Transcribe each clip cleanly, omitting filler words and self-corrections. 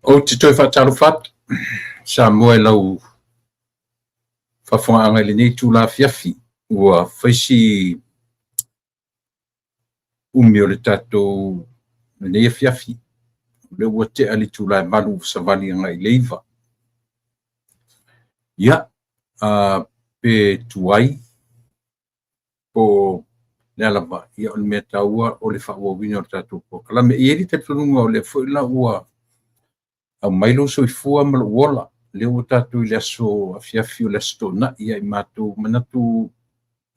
O te toi whātaro what, sa moe lau whawhunga le nei tūla fiafi, ua whaisi umi o le tātou nei fiafi, le ua te ali tūla malu sa vali ngai leiva. Ia, pe tuai, po le alava, ia o le mea taua o le whaua o le tātou po. Kalame i eri te tununga o le whaila ua au mailo soifua ma lo wola le o tātou i le aso afiafi o le aso na ia i mātou manatu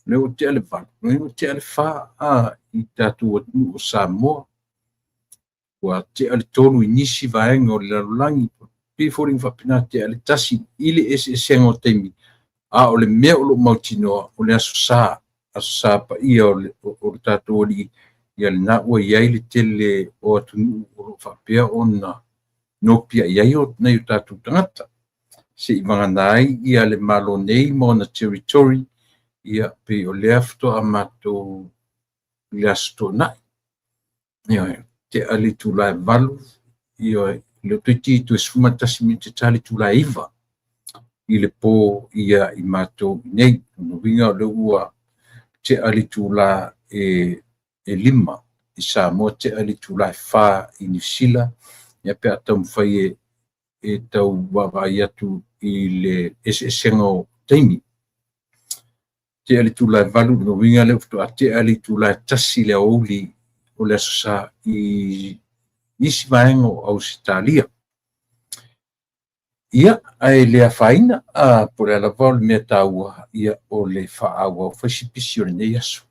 le o te ale whanu, le o te ale wha i tātou o Samoa, ua te ale tolu i nisi vaenga o le lalulangi, piforing whapina te ale tasi i le senga o teimi, o le mea o lo mautinoa o le aso sa pa ia o le tātou o li ia le na ua iai le tele o atunu o lo whapea o na no pia iai o nei o tātou tangata. Se i manganai ia le malo nei mo na territory ia pe o le afto a mātou le asto nai. Ia te ali tūlai valu, ia le tuiti tu esfumatasi mi te tali tūlai iwa. I le pō ia i mātou nei, no winga o le ua te ali tūla e lima, i Samoa te ali tūlai whā i New Zealand, ia pe atau mwhai e tau wawai atu i le esenga o teimi. Te ali tūlai valu no winga le ufto a te ali tūlai tasi le auli o le asosa i nisi vaenga o Australia. Ia, ai le awhaina po le alawa o le mea taua ia o le whaawa o whaisipisi o le nei aso.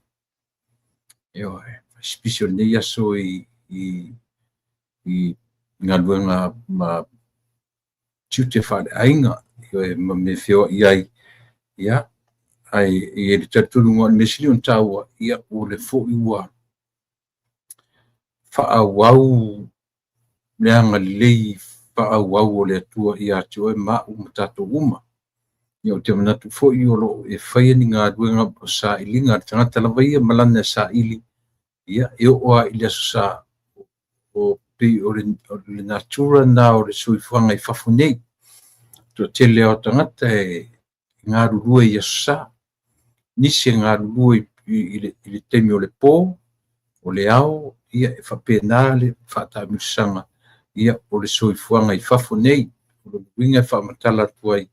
Eo whaisipisi o le nei aso i ngā luenga ma tiute whare ainga me whio iai ia ai e le tatununga me sili on taua ia o le fo i ua whaawau leanga lei whaawau o le atua i atu e ma umatato uma ia o te manatu fo i o lo e whaia ni ngā luenga o sa ili ngā tangata lawa ia malana sa ili ia e oa ili aso sa o pe o le natura na o le suifuanga i whafunei. To te leo tangata e ngā rurua i asa. Nisi ngā rurua i le temi o le pō, o le ao, ia e whapena le whatamusanga, ia o le suifuanga i whafunei, o le winga e whamatala tuai,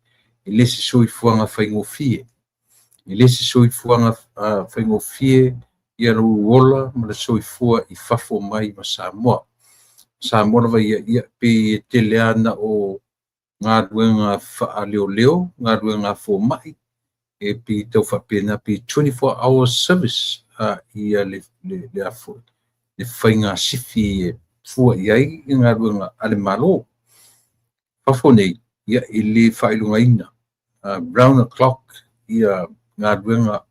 i lesi suifuanga whaingofie. I lesi suifuanga whaingofie, ia ruola, ma le suifua i whafo mai ma Samoa. Samoa lawa ia pe te leana o ngā ruenga wha leo leo, ngā ruenga fo mai, e pi tau whapena pi 24 hours service ia le afo, le whainga sifi e fua iai i ngā ruenga ale malo. Whafo nei, ia i le whailunga ina, round the clock, ia ngā ruenga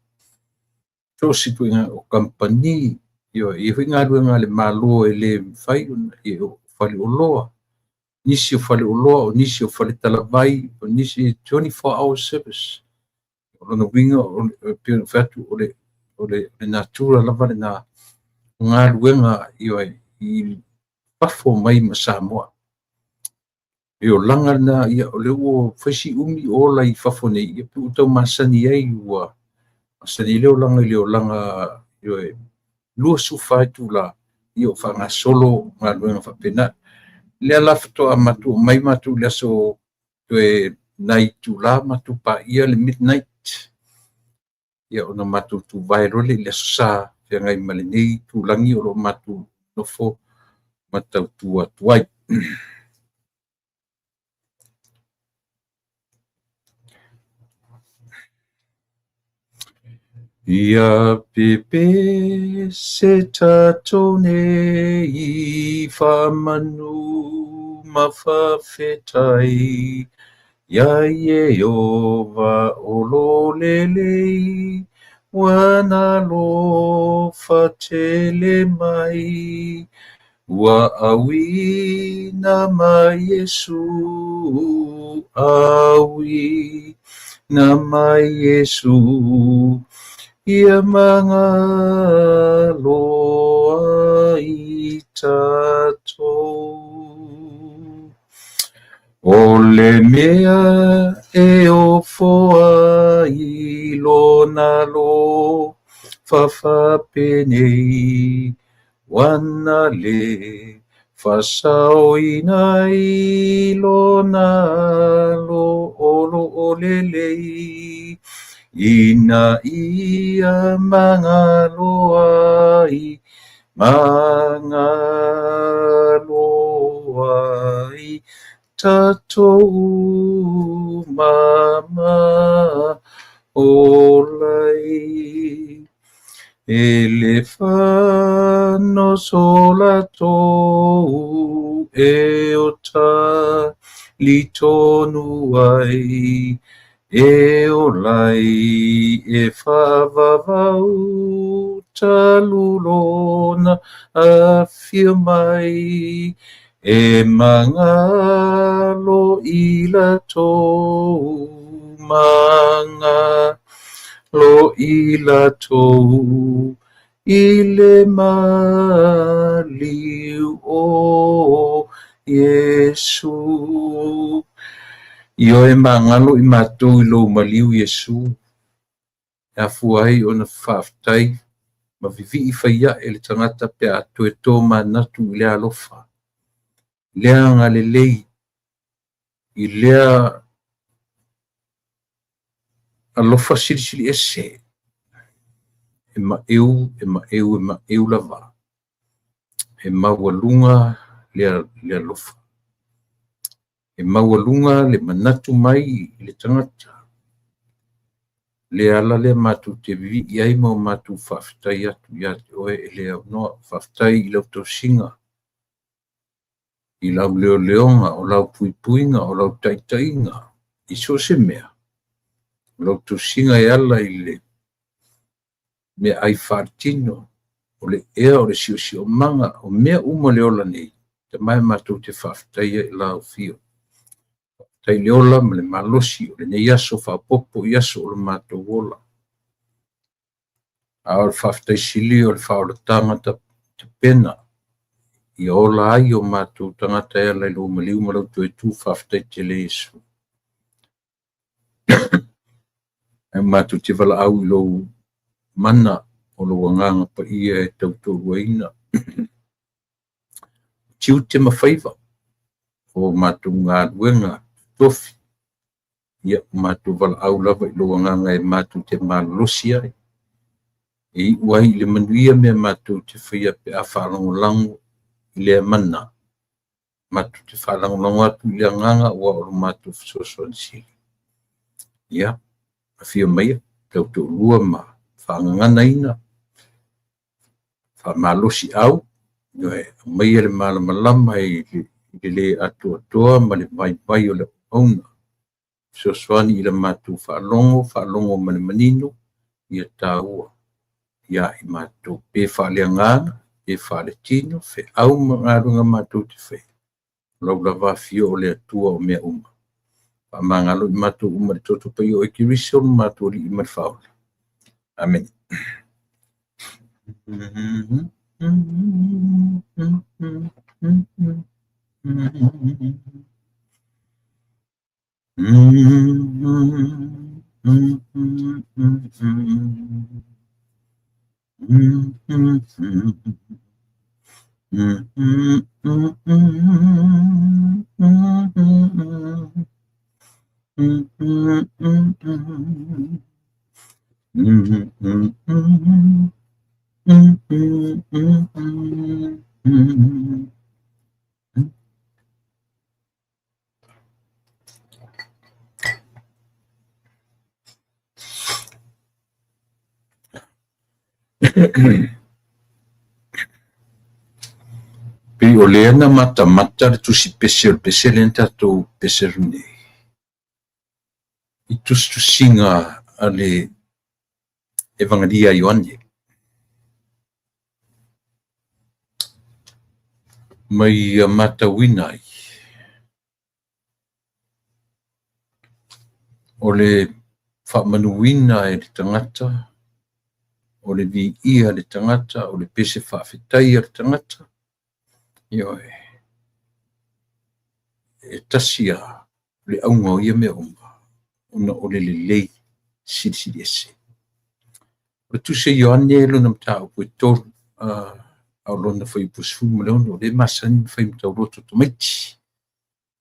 tōsitu o company, ia i ngā ruenga ale malo e le whai, i o whali o loa. Nisi o whale o loa, o nisi o whale talawai, o nisi 24 hours service. O lona winga o pio whatu o le natura lava le na ngā ruenga i pafo mai ma Samoa. E o langa na ia o le o whaisi umi o la i whafo nei, ia pi utau masani ai ua. Masani leo langa i leo langa lua sufai tu la i o whanga solo ngā ruenga whapena. Le alafato a matu mai matu le so to nai tu la matu pa ia le midnight ia ona matu tu viral le sa te ngai malini tu langi o matu no fo matu tu tuai ia pepe se tatone i whamanu mawhawhetai ia Yehova o lo lelei wana lo whatele mai wa awi na mai Yesu awi na mai Yesu ia mga loa i tatou. O le mea e o foa I lona lo whawhapenei wana le whasaoina I lona lo olo o lelei ina ia mga loa I mga loa I tatou mama olai ele whano sola tou e o ta li tonu ai e olai e whavavau talulona a whia mai e mga lo ila tou mga lo ila tou ile maliu o Yesu io e mangalo I mātou I lo maliu Yesu a fuai o na whaftai ma vivi I whaia e le tangata pe atu e tō manatu I le alofa lea ngā lelei I lea alofa sirisiri ese e ma eu lava e maualunga lea alofa e maualunga le manatu mai I le tangata le ala le matu te vivi I ai mau matu whaftai atu ia te oe e lea noa whaftai I lau tau singa I lau leo leonga o lau puipuinga o lau taitainga I so se mea o lau tau singa e ala I le mea ai whaartino o le ea o le sio manga o mea uma leola nei te mai matu te whaftai e lau fio tai leola ma le malosi o le nei aso whapopo I aso o le matu wola a o le whaftai sili o le whaolatanga te pena I ola ai o matu tangata e lai lo maliu ma lau tu e tu whaftai te le isu e matu te wala au I lo mana o lo wanganga pa ia e tautou waina tiu te mawhaiva o matu ngā ruenga tofi ia matu wala au lava I lo wanganga e matu te malosi ai e uai le manuia mea matu te whaia pe a whalango lango I le mana matu te whalango lango atu I le nganga ua o matu whasosoan sili ia a whia maia tautou lua ma whangangana ina whamalosi au Noe, mai ele malamalama I le atua ma le mai o le auna. Sosoani I le matu whaalongo ma le manino ia tāua. Ia I matu pe whaaleangana, pe whaaletino, fe au mangarunga matu te whai. Lau la wafio o le atua o mea uma. Whamangalo I matu uma le toto pai o ekirisi o matu o li I marwhaole. Amen. Pe o leana mata le tusi pesel en tatou pesel nei. I tusinga ale evangelia Ioane. Mai mata winai. O le whamanuina e le tangata, o le vi ia le tangata, o le pese whawhetai le tangata. Ioe, e tasia le aunga o ia mea ona o le lelei silisili ese. O le tuse Ioane lona mataupu e tolu au lona fai pusifumu ma le ona o le masani fai matauloto tomaiti.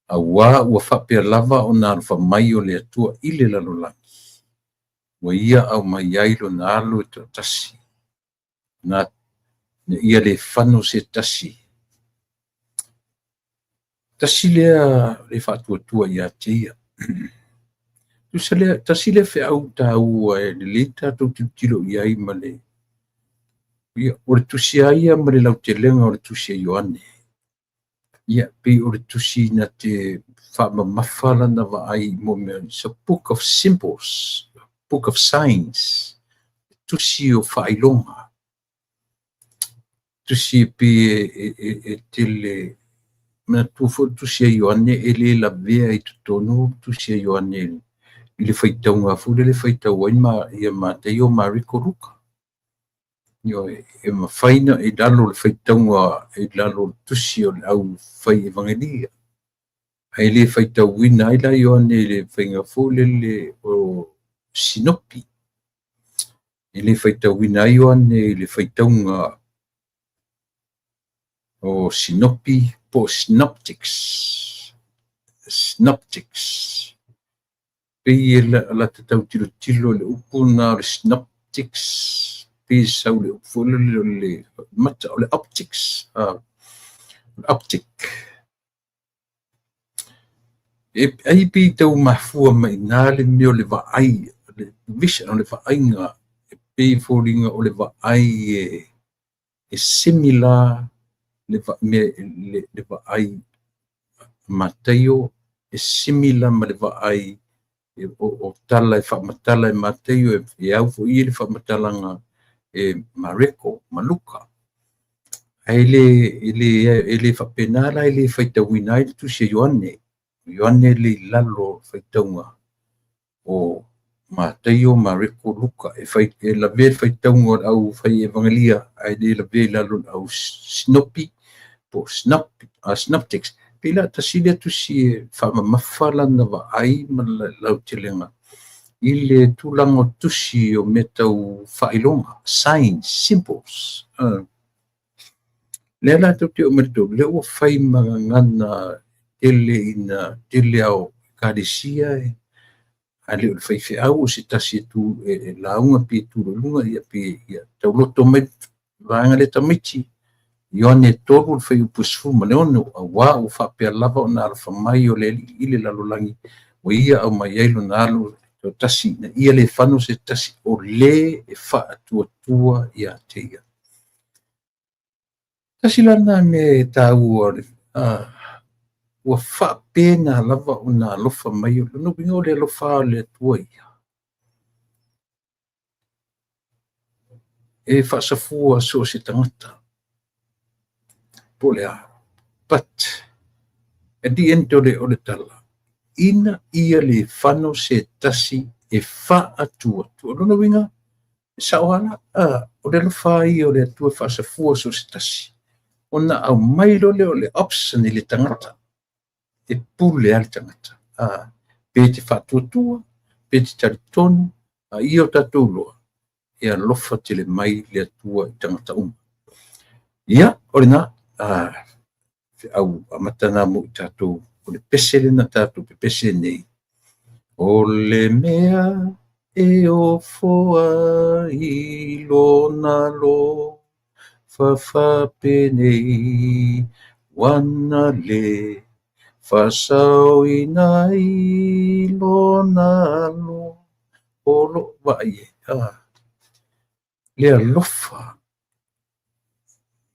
Auā ua faapea lava ona alofa mai o le atua i le lalolagi. Ua ia au mai ai lona alo e taʻatasi na ia le fano se tasi. Tasi lea le faatuatua iā te ia. Tusa lea tasi lea feʻau tāua e lelei tatou tilotilo i ai ma le ia o le tusi a ia ma le lautelega o le tusi a Ioane. Ia pei o le tusi na te faamamafa lana vaai mo mea it's a book of symbols, book of signs. Tusi o faailoga. Tusi pe e tele na tufo tusi a Ioane e lē lavea i totonu tusi a Ioane i le faitauga fule le faitau ai ma ia matei o Mariko Luka. Io e mawhaina e lalo le faitauga e lalo tusi o le au fai evangelia. Ai le faitauina ai la Ioane le whainga fule le o sinopi. E le faitauina ai Ioane le faitauga o sinopi po synoptics. Synoptics. Pei e la tatau tilo le upu na le synoptics. Pei sau le upu le mata o le optics. Optic. E ai pei tau mafua mai nā le meo le vaai, le vision o le vaainga. E pei fōringa o le vaai e similar le vaai Mateo e similar ma le vaai o tala e whaamatala e Mateo e au fo i le whaamatalanga e Mariko, Maluka. Ele whapenala ele whaitauina ai tusi Ioane. Ioane le lalo whaitaunga o Mateo, Mariko, Luka. E la vea whaitaunga au whai evangelia ai le vea lalo au sinopi po synoptics. Pila tasile tusi e whaamamawhala na vaai ma lau telenga. I le tūlanga o tusi o metau whailonga, signs, symbols. Lea la tau te o merito, lea ua whai magangana tele au karesia e a leo le whai whiau o se tasi e launga pi tūrolunga ia pi tauloto mai vanga le tamiti. Ioane tolu le whai upusfu ma leono a wā o whapea lava o nā alfa mai o le ile lalolangi o ia au mai ailo nā alo o tasi na ia le whano se tasi o le e wha atua ia te ia. Tasi lana me tā ua ua wha pēna lava o nā alofa mai o no bingo le alofa le atua ia. E wha safua so se tangata. Polea. But at the end o le tala, ina ia le whano se tasi e wha atua. Tua winga, sa oana, o le lofa i o le atua wha safua so se tasi. Ona au mailo le o le option i le tangata. E pule al tangata. Pe te wha tua, pe te taritonu, i o tatou loa. E a lofa te le mai le atua i tangata Ia, o le nā, au amatana mo i tatou, o le pese le na tatou, pe pese nei. O le mea e o foa i lona lo, whawhapene wana le, whasau ina i lona lo, o lo vai le alofa.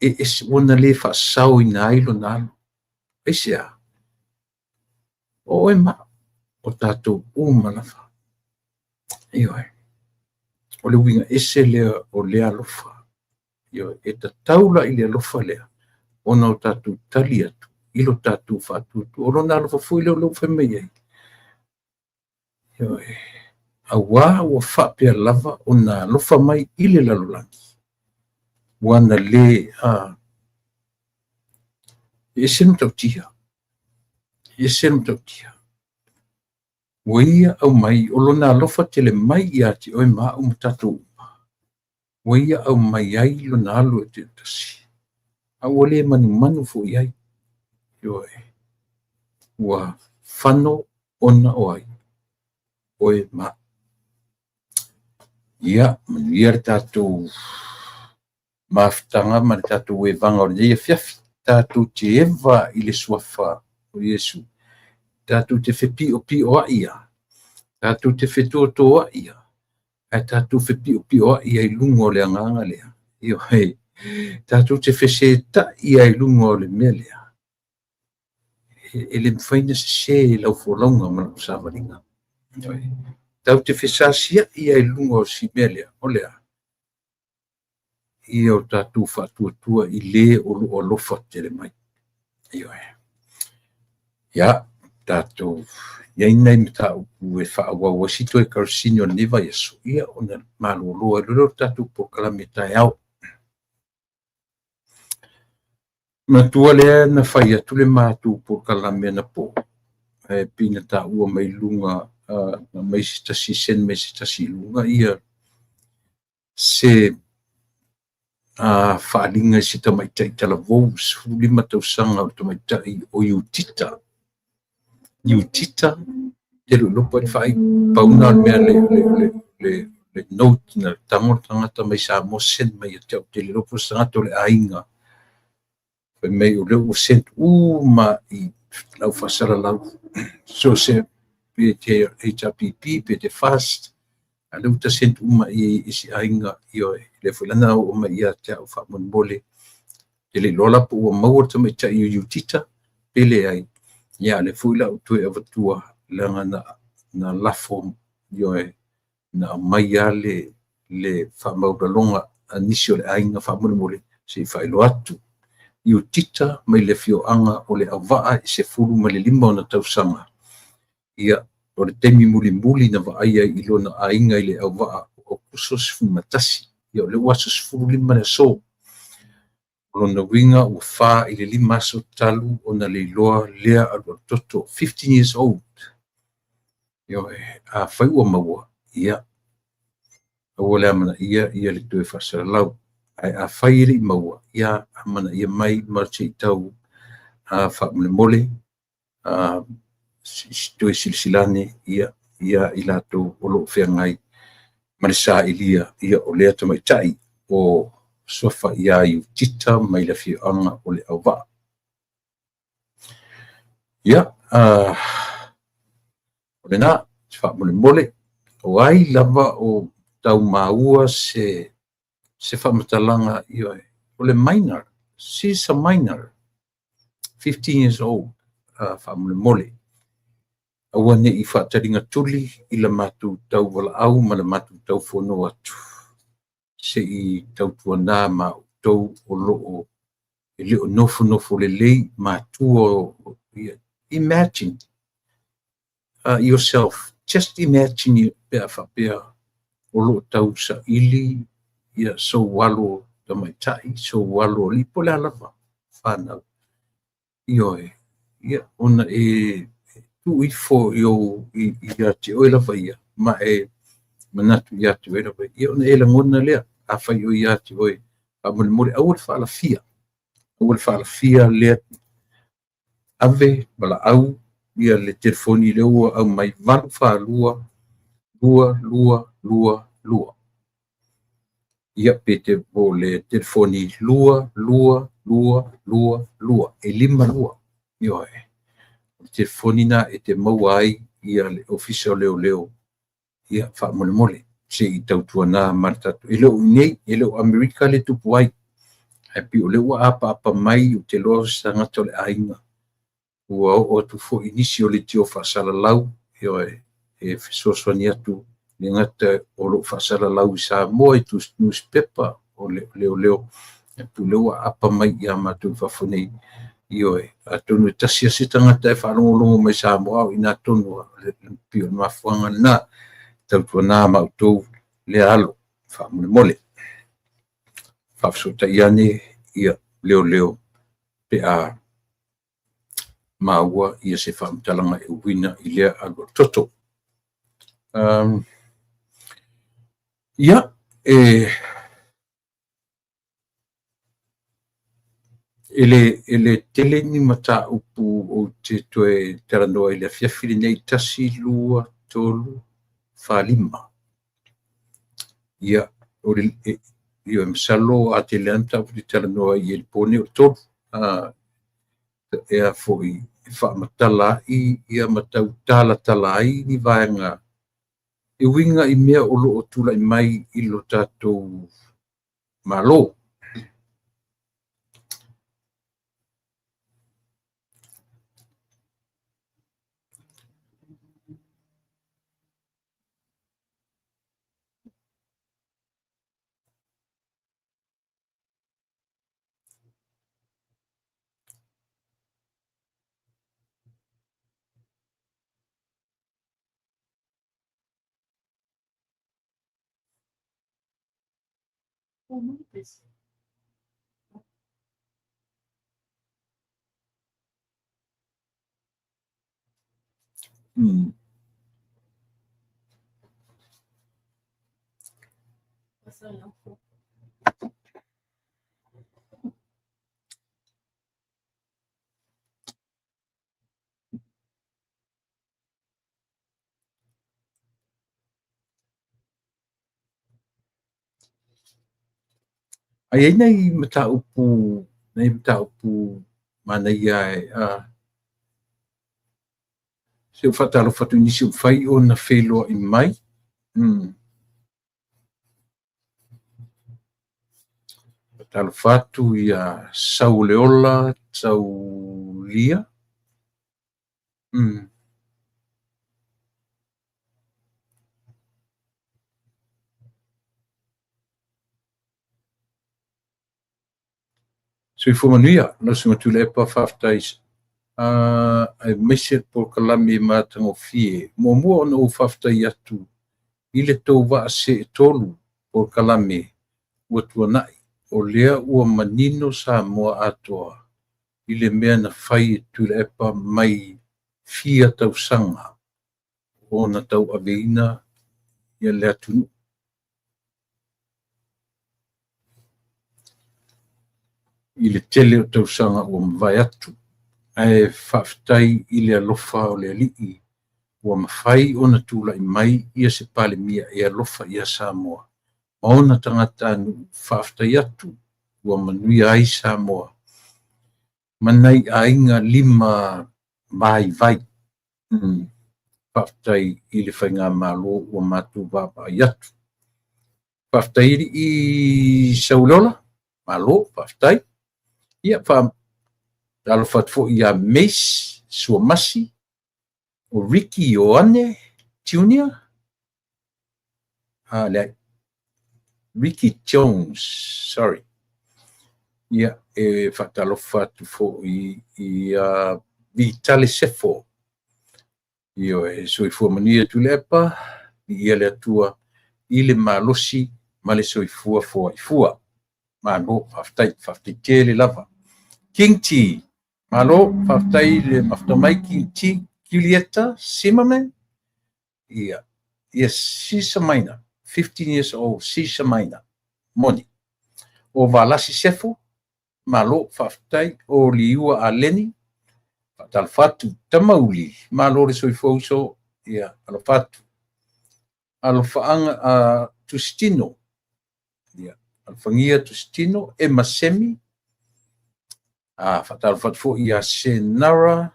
E wana le whasau ina i lona lo. Esia. O e ma, o tātou umalafa. Ioi. O le winga ese lea o lea alofa. Ioi, e ta taula i lea alofa lea. Ona o tātou tali atu. Ilo tātou whātutu. O lona alofa fui leo leo whemei ai. Ioi. A wā ua whapea lava o nā alofa mai ile lalolangi. Wana le e senu tautia. E senu tautia. Waia au mai o lona alofa tele mai ia te oe maa umatatou uma. Waia au mai ai lona alu e te utasi. Au ole manu fo iai. Ioe. Ua whano ona o ai. Oe maa. Ia, manuia re tātou maafitanga ma re tātou e vanga o ia fiafi. Tātou te eva i le suafa o Iesu. Tātou te whepi o a ia. Tātou te whetō a ia. E tātou whepi o a ia i lungo le anganga lea. Io hei. Tātou te whese ta ia i lungo le mea lea. E le mwhaina se lau wholonga mana kusamaringa. Tau te whesasia ia i lungo si mea lea. O lea. Ia o tātou whātua i le o lofa te le mai. Io hei. Ia, tātou ia inai mta upu e whaawa wasito e karsino neva Yesu. Ia o na maloloa lolo tātou po kalame tai au. Matua lea na whaia tule mātou po kalame na po. E pina tā ua mai lunga na mai sitasi sen mai sitasi lunga ia se whaalinga si tamaitai tala vou suli matausanga o tamaitai o iutita. Iutita te lupa i whai pauna mea le note na tango tangata mai sa mo sen mai te au te le lupa sangato le ainga. Pai mai o leo o sent ma i lau whasara lau. So se pe te HRPP, pe te fast, a leu ta sent i isi ainga i oe. Le whulana o ma ia te au whamon mole. Te le lola po ua maua ta mai ta i iutita, pele ai. Ia le whuila o tue avatua langa na lafo i oe. Na mai a le whamauralonga anisio le ainga whamon mole. Se whailo atu. Iutita mai le fioanga o le awaa i se furu ma le lima o na tausanga. Ia, o le temi muli na waaia i lona ainga i le awaa o kuso sifu matasi. Ia, o le waso sifu lima le so. O lona winga o wha i le lima so talu o na le iloa lea alu toto, 15 years old. Ia, a whai ua maua. Ia, o le amana ia le tue whasara lau. Ai a whairi maua, ia amana ia mai marche i tau a whaamule mole, tue silsilane, ia i lato o loo whengai marisa ilia, ia o lea tamai tai o sofa ia i tita mai la whianga o le awa. Ia, o le nā, whaamule mole, o ai lava o tau maua se whamatalanga i oe. O le minor, she's a minor, 15 years old, whaamule mole. Aua ne i whaataringa tuli i la matu tau wala au ma la matu tau whono atu. Se i tau tuana ma tau o loo e leo nofo le lei matu o imagine yourself, just imagine pea whapea o loo tau sa ili ia so walo tamaitai, so walo lipo le alawa, whanau. Ioe, ia ona tu ifo yo ia te oe lawa ia, ma manatu ia te oe lawa ia, ona langona lea, a whai o ia te oe, a mole awal whaalafia lea, ave, bala au, ia le telefoni leo au mai valu whaalua, lua. Ia pete o le telefoni lua, e lima lua. Ioe. O telefoni na e te maua ai ia le ofisa leo. Ia whaamole. Se i tautua nā maritatu. E leo nei, e leo Amerika le tupu ai. Hapi o leo apa mai o te loa sangata o le ainga. Ua o tu fo inisi o le tio whaasala lau. Ioe. E fisoswani atu. Le ngata o lo whaasara lau sa moe tu newspaper o leo e puleo apa mai ia matu whafunei ioe a tonu tasia sita ngata e whalongolongo mai sa moa o ina tonu le pio na mafuanga na tautua nā mautou le alo whamule mole whafsota iane ia leo pe a maua ia se whamtalanga e wina i lea alo toto Ia, ele tele ni mata upu o te toe teranoa i le afiafi nei tasi lua tolu falima. Ia, o le io e masalo a te leanta o te teranoa i le pone o tolu. Ea foi whaamatala ia matau tala ai ni vaenga. E winga i mea o loo tula i mai i lo tātou malo. Ai nei mata upu mana ia se o whatalo whatu nisi o whai o na wheloa i mai. Talo whatu ia sauleola, saulia. So i fumanuia, no se matule e pa whaftais. Ai meser por kalami mātang o fie. Mua ona o whaftai atu. Ile tau waa se e tolu por kalami. Ua tuanai. O lea ua manino sa mua atoa. Ile mea na whai e tule e pa mai fia tau sanga. O na tau aveina ia lea tunu. Ile tele o tau sanga ua mwai atu. Ai whaftai ile alofa o le alii. Ua mawhai o na tula i mai ia se pale mia e alofa ia Samoa. Maona tangata anu whaftai atu. Ua manui ai Samoa. Manai ainga 5 vai vai. Whaftai ile whainga malo ua matu vapa ai atu. Whaftai i saulola. Malo, whaftai. Ia wham. Alo whatfo ia Mace, Suomasi. O Ricky Ioane Jr. Ricky Jones, sorry. Ia e whatalofa tu fo i Vitali Sefo. Io e soifua mania tu lepa, ia le atua i le malosi, ma le soifua fo i fua. Malo, whaftai te le lava. King T, malo, whaftai le maftamai King T, Julieta Zimmerman. Yes, Sisa Maina, 15 years old, Sisa Maina, Moni. O Valasi Sefo, malo whaftai o liua a Leni, talfatu tamauli, malo le soifouso, ia, alofatu. Alofaanga a Tustino, ia, alfangia Tustino, Emma Semi, fatalfatu fo ia Senara,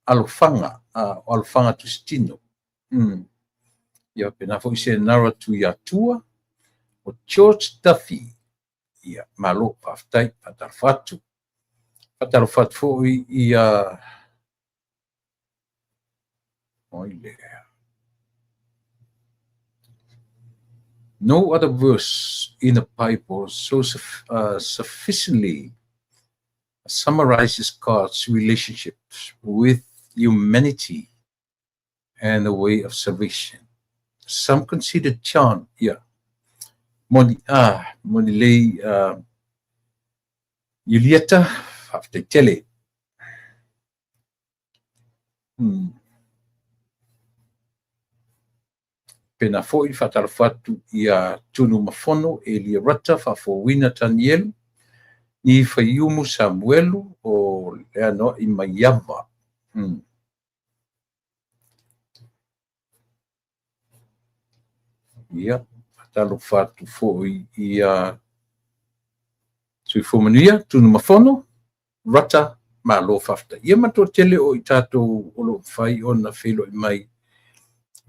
alofanga, alofanga Tustino. Ia pena fo se nara tu ia tua o George Duffy ia malo whaftai fatalfatu fo ia oile. No other verse in the Bible so sufficiently summarizes God's relationships with humanity and the way of salvation. Some consider John, Moni lei Julieta after tele. pena fo'i whatalafu atu ia tunu mafono e lia rata whafowina tanielu i whaiumu Samuelu o lea no i Maiava. Ia, whatalafu atu fo'i ia tui fomanuia tunu mafono rata ma lo whafta. Ia mato tele o i tātou o lo whai o na whilo i mai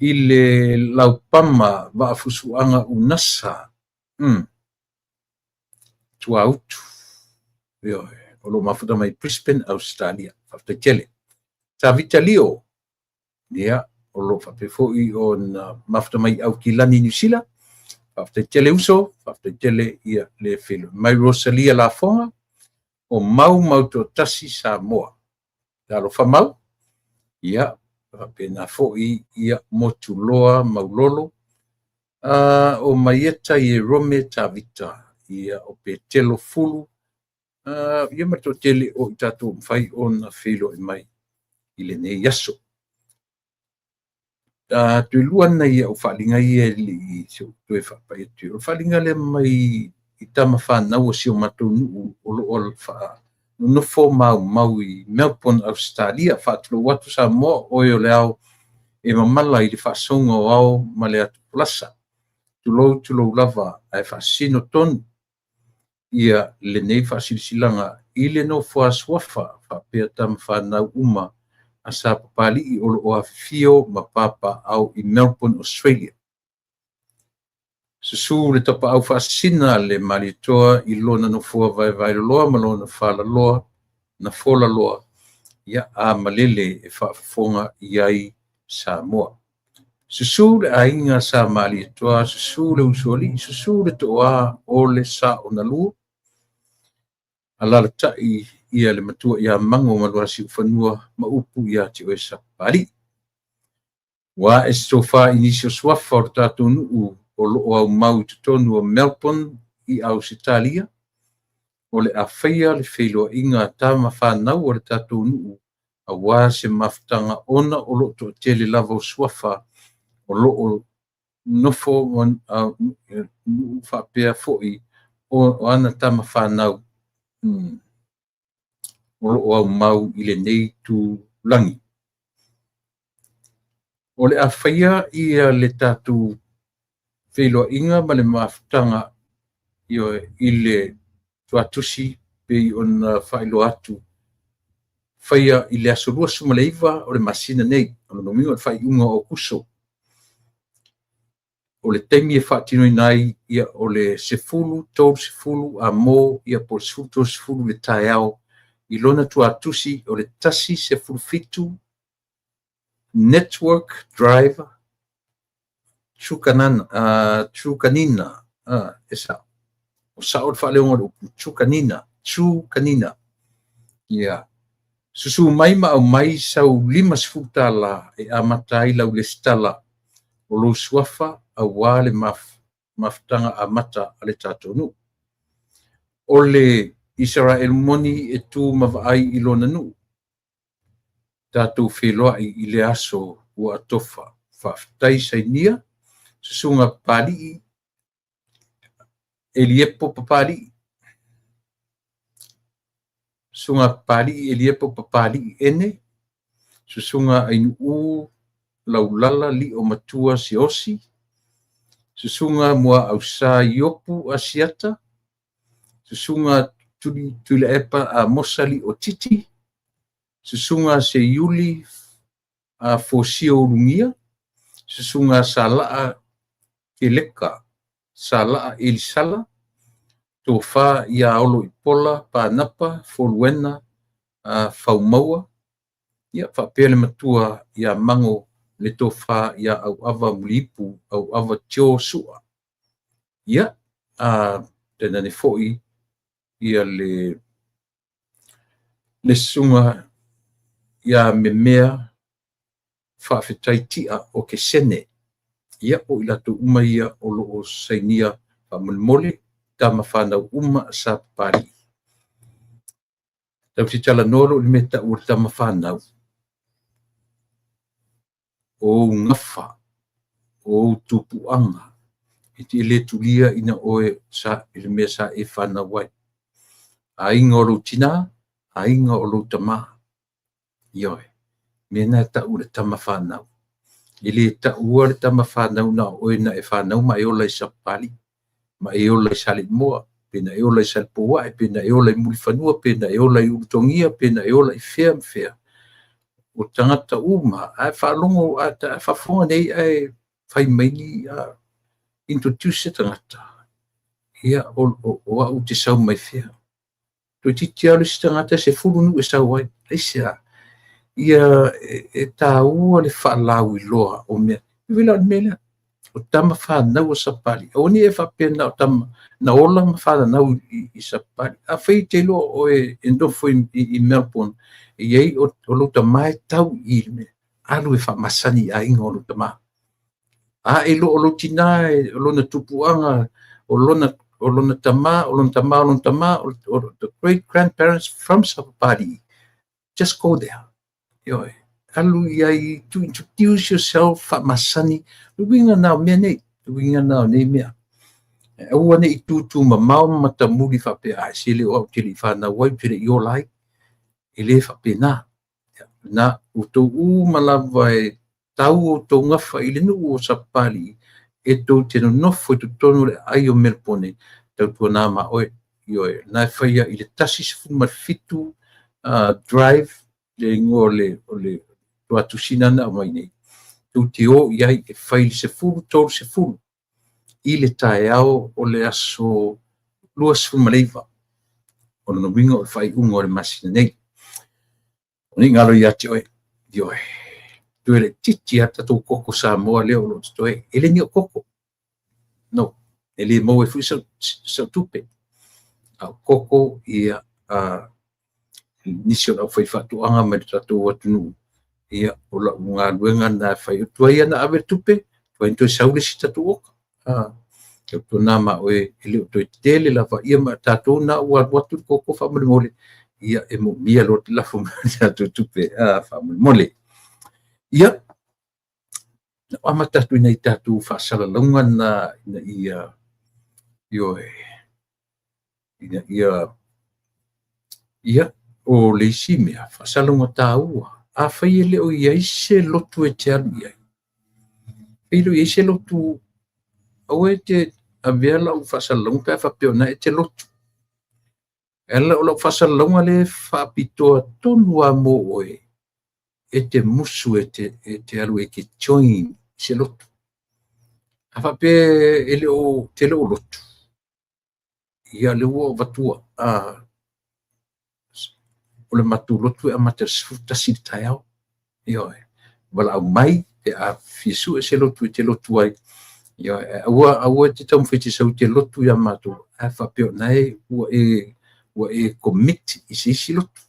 i le laupama wa'afusuanga unasa. Tua utu. Io, o lo mafuta mai Brisbane, Australia. Whafta tele. Ta vita lio. Ia, o lo whapefo i o na mafuta mai Aukilani New Zealand. Whafta tele uso, whafta tele ia le whilo. Mai Rosalia la fonga. O mau to tasi Samoa. Talo whamau. Ia, pena fo'i ia motuloa maulolo. O maieta i rome ta vita. Ia o pe telo fulu. Ia mato tele o i tatou mwhai o na whilo i mai. I le nei yaso. Tui luana ia o whalinga ia li sio tue whapai atu. O whalinga le mai i tama whanau o sio matou nuu o lo o wha. Nufo mau i Melbourne, Australia. Whaatulu watu Samoa o yo leo e mamala i le whaasonga o au ma le atu plasa. Tulo lava ai whaasino tonu. Ia le nei whaasilisilanga i le no whaaswafa whapea tama whanau uma a sa papali i olo o awhio ma papa au i Melbourne, Australia. Susu le tapa au whaasina le malitoa i lona no fua vai loa ma lona whala loa na fola loa ia a malele e whaafonga iai Samoa. Susu le ainga sa malitoa, susu le usoli, susu le toa o le sa o na lua. Alala tai ia le matua ia mango malua si ufanua ma upu ia te oesa pali. Wa e sofa inisio swafa o tatu nuu o loo au mau tutonu o Melbourne i Ausitalia. O le awhaia le wheloa inga tama whanau o le tatu nuu a wā se maftanga ona o loo to tele lava o swafa o loo nofo nuu whapea foi o ana tama whanau. O loo au mau i le nei tu langi. O le awhaia ia le tatu wheloa inga ma le maftanga i le tuatusi pe i ona whaelo atu. Whaia i le asorua sumaleiva o le masina nei, o le nomingo le whai unga o kuso. O le teimi e whaatino i nai ia o le sefulu, tau sefulu, a mō ia po sefulu, tau sefulu le tae au. I lona tuatusi o le tasi sefulu fitu, network driver, chukanina, esa. O sao le whaaleonga lupu, chukanina. Ia. Susu mai ma au mai sau 5 sefutala e amata i lau le stala o lo suafa a wale maftanga amata ale tatonu. O le Israel moni e tu mawai i lona nu. Tatou wheloa i le aso ua atofa. Whaftai sainia, susunga pali Eliepo papali. Sunga pali Eliepo papali ene. Susunga ainu laulala li o matua si osi. Susunga mua ausa iopu asiata. Susunga tuli epa a mosali o titi. Susunga se yuli a fosio lungia. Susunga salaa keleka. Salaa elisala. Tofa ia olo ipola panapa foluena faumaua. Ia whapele matua ia mango le tofa ia au ava mulipu au ava tio sua. Ia tena ne foi ia le sunga ia memea whawhetaitia o ke sene. Ia o ilatu uma ia o loo sainia whamulmole tama whanau uma sa pari. Tau te tala noro li meta ur tama whanau. O ngafa. o tupuanga. Iti le tulia ina oe sa ile mea sa e whana wai. Ainga o lo tina, ainga o lo tama. Ioe, mena ta ure tama whanau. Ile ta ua le tama whanau na oe na e whanau ma e ola i sapali. Ma e ola i sali moa, pena e ola i sali poa, pena e ola i muli whanua, pena e ola i urutongia, pena e ola i whea mwhea. O tangata uma, ai whalongo, ai whafonga nei, ai whai maini, introduce tangata. Ia o au te sau mai whea. Toi titi alu si tangata se furu nu e sau ai. Leisa, ia e tā ua le whaalau i loa o mea. Iwila o mea, o tama whanau o sapali. O ni e whapena o tama, na ola ma whanau i sapali. A whai te loa o e endofo i Melbourne. Iei o luta mai tau i me. Alu e whamasani a inga o luta mai. A e lo o lo tina, o lona tupuanga, o lona tama, or the great grandparents from Sapali. Just go there. Yoi. Alu iai to introduce yourself, whamasani. Luinga nao mea nei. Luinga nao nei mea. Ua ne i tūtū ma mau mata muri whape a sile o au tili whana wai pere i o lai. Ele whape nā. Na uto u malawa e tau o tō ngawha i le nuu o Sapali e tō te no nofo i tu tonu le ai o Melbourne tau tua nā ma oe i oe. Nā whaia i le tasi se fuma fitu drive le ingo o le tua tusinana o mai nei. Tū te o iai e whai se furu tōru se furu i le tae ao o le aso lua se fuma leiva. O no winga o whai unga o le masina nei. O ni ngalo i ati oe. Di oe. Tu ele titi ata tō koko sa moa leo lo to e. Ele ni o koko. No. Ele mo e fui sa tupe. Au koko ia nisi o whai whatuanga mai tato watunu. Ia o la ngā luenga na whai utua ia na awe tupe. Tua into saule si tato oka. Kau tō nā ma oe ele o toi tele la wha ia ma tato na ua watu koko whamole mole. Ia e mo mia lo te lafo mai tato tupe. Whamole mole. Ia, na amatatu nei tatu whaasala launga na ia o le isi mea, whaasala launga tā ua. A whai ele o iai se lotu e te alu iai. Whai lo iai se lotu, au e te aviala o whaasala launga pia whapeo na e te lotu. Ela o lau whaasala launga le whaapitoa tonua mo oe. E te musu e te alu e ke join se lotu. A whape ele o te leo lotu. Ia leo o watua. O le matu lotu e amata tasi te tai au. Ioe. Wala au mai e a fisu e se lotu e te lotu ai. Ioe. Aua te tau mwhiti sau te lotu i amatu. A whape o nei ua e commit i se isi lotu.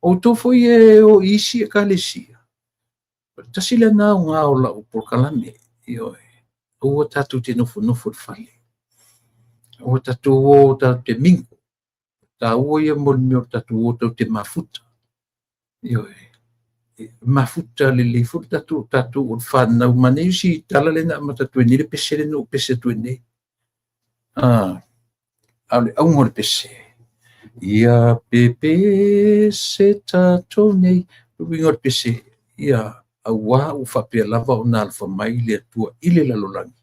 O tō foi e o isi e kālesia. Tasi le nā o ngā o la o porkalame. Ioe. Ua tātou te nofo te whale. Ua tātou o tātou te mingo. Tā ua ia moni o tātou o tātou te mafuta. Ioe. Mafuta le futa tātou o whanau mane usi tala le nā ma tātou e nire pese le no pese tu e nei. Aule aungo le pese. Ia pepe se tato nei, luingot pese, ia awa u whapea lava o nā alfa mai le atua ile lalolangi.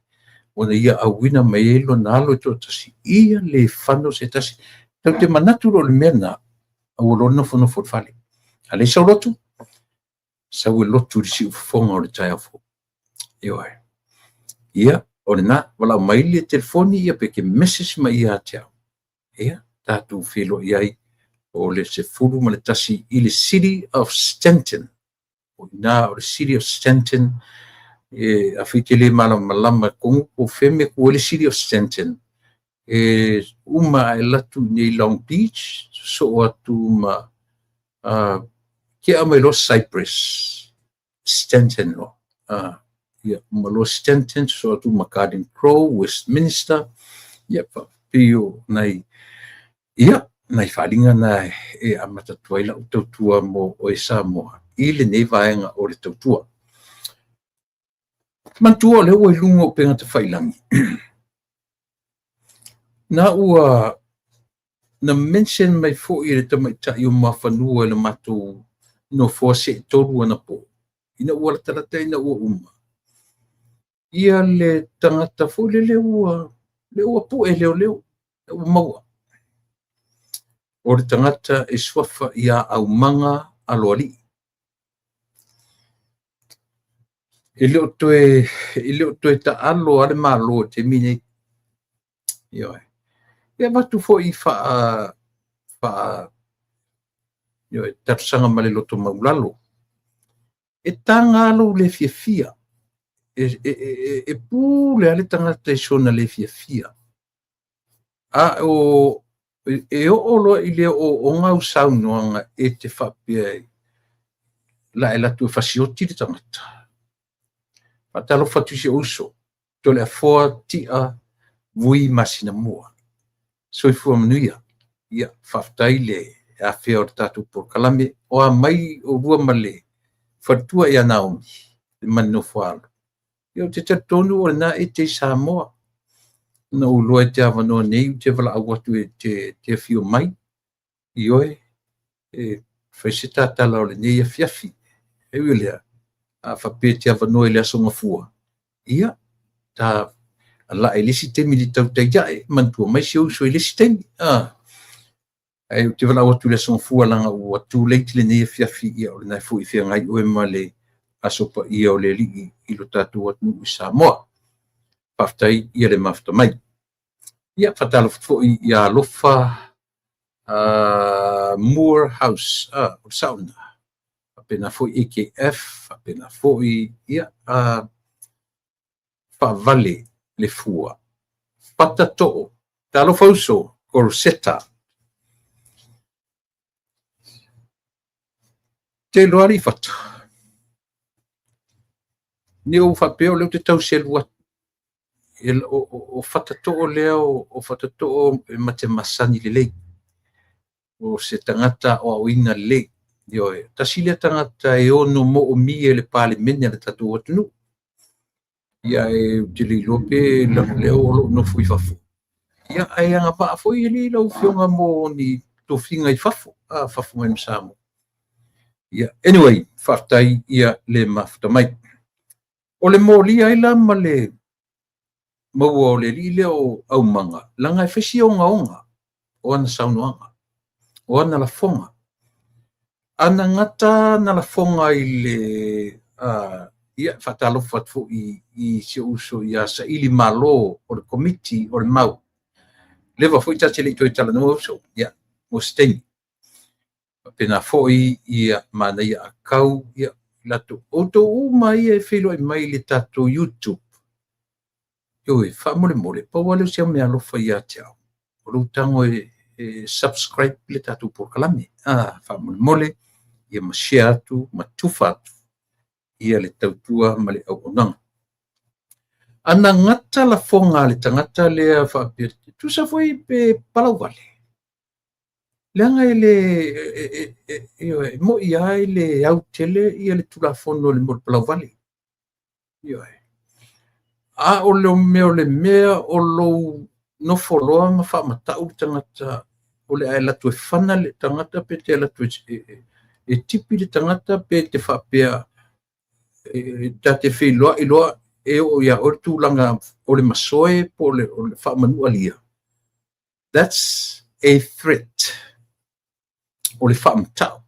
Ona ia awina mai elo nalo e tō tasi, ia le whano se tasi. Tau te manatu lo le mena, au lona whano whale. Ale sau lotu? Sau e lotu risi ufonga o le tai afo. Ioe. Ia, o le nā, wala mai le telefoni ia peke message mai ia te au. Ia. Tātou whilo iai o le se furu ma le tasi i le City of Stanton. O nā o le City of Stanton, a whitele malama kongu o wheme ko le City of Stanton. Uma e latu nei Long Beach, so atu ma ke a mai lo Cypress, Stanton lo. Uma lo Stanton, so atu ma Garden Grove, Westminster, pio nei. Ia, nai whalinga na e amata tuaila o tautua mo o e Samoa. I le nei vaenga o le tautua. Mantua le ua lunga o penga te whailangi. Na ua na mention mai fo i le tamaita i o mawhanua le matu no fo se toru ana po. Ina ua latarata ina ua uma. Ia le tangata fo le ua po e leo leo. Le ua maua. O le tangata e swafa ia au manga aloali. I leo toe ta alo ale malo te mine. Ioi. Ia watu fo i ioi, tarsanga male loto maulalo. E tanga alo le fia. E pule ale tangata e sona le fia. E olo i leo o ngau saunoanga e te whapia la e latu e fasioti le tangata. Patalo fatu se uso. Tole a foa tia vui masina mua. Soi fua manuia. Ia, whaftai le a whea o tatu por kalame. O a mai o rua male. Fatua ia Naomi. Mano whaalo. Ia te tatonu o na e te Samoa. Na uloa te awanoa nei. Te wala awatu e te fio mai. Ioe. E whaisita tala o le nei a fiafi. E uilea. A whape te awanoa i le asonga fua. Ia. Ta la e lisi temi li tau te jae. Mantua mai se uso e lisi temi. Ai te wala watu le asonga fua langa ua tu leiti le nei a fiafi ia o le nai fu i fia ngai oe ma le asopa ia o le li i lo tatu watu i Samoa. Paftai ia le mafta mai. Ia fatalo fo i alofa Moore House. O sauna. Apena fo i EKF. Apena fo i ia Whavale le fua. Patato'o. Talo fauso. Corsetta. Te loari fatu. Ni o whapeo leo te tau selua. O whatato'o leo, o whatato'o ma te masani le lei. O se tangata o awina le lei. Ioe, tasile tangata e ono mo o mie le pale mene le tatu watunu. Ia e te li lope leo o no fui fafu. Ia ai anga paa foi li lau fionga mo ni tofinga i fafu. Fafu mai msamo. Ia, anyway, whaftai ia le mafta mai. O le mō ai la ma le maua o le li leo au manga. Langa e whesi onga. O ana saunoanga. O ana la fonga. Ana ngata na la fonga i le ia whatalo whatfu i se uso i asa ili malo o le komiti o le mau. Lewa fo i tate le i toi tala no uso. Ia, o steni. Pena fo i ia mana ia akau ia lato. Oto uma ia e whilo i mai le tato YouTube. Ioi, whamole. Pawale sia mea lofa ia tiao. O lutango e subscribe le tato por kalame. Whamole. Ia ma share atu, ma tufa atu. Ia le tautua ma le au onanga. Ana ngata la fonga le tangata lea whapir. Tu sa foi pe palawale. Leanga ele mo ia ele au tele ia le tulafono le mo palawale. Ioi. O leo mea o lo no foloa ma whamatau tangata o le ae latu e whana le tangata pe te latu e tipi le tangata pe te whapea ta te whiloa i loa e o ia o tūlanga o le masoe po le whamanua lia. That's a threat. O le whamatau.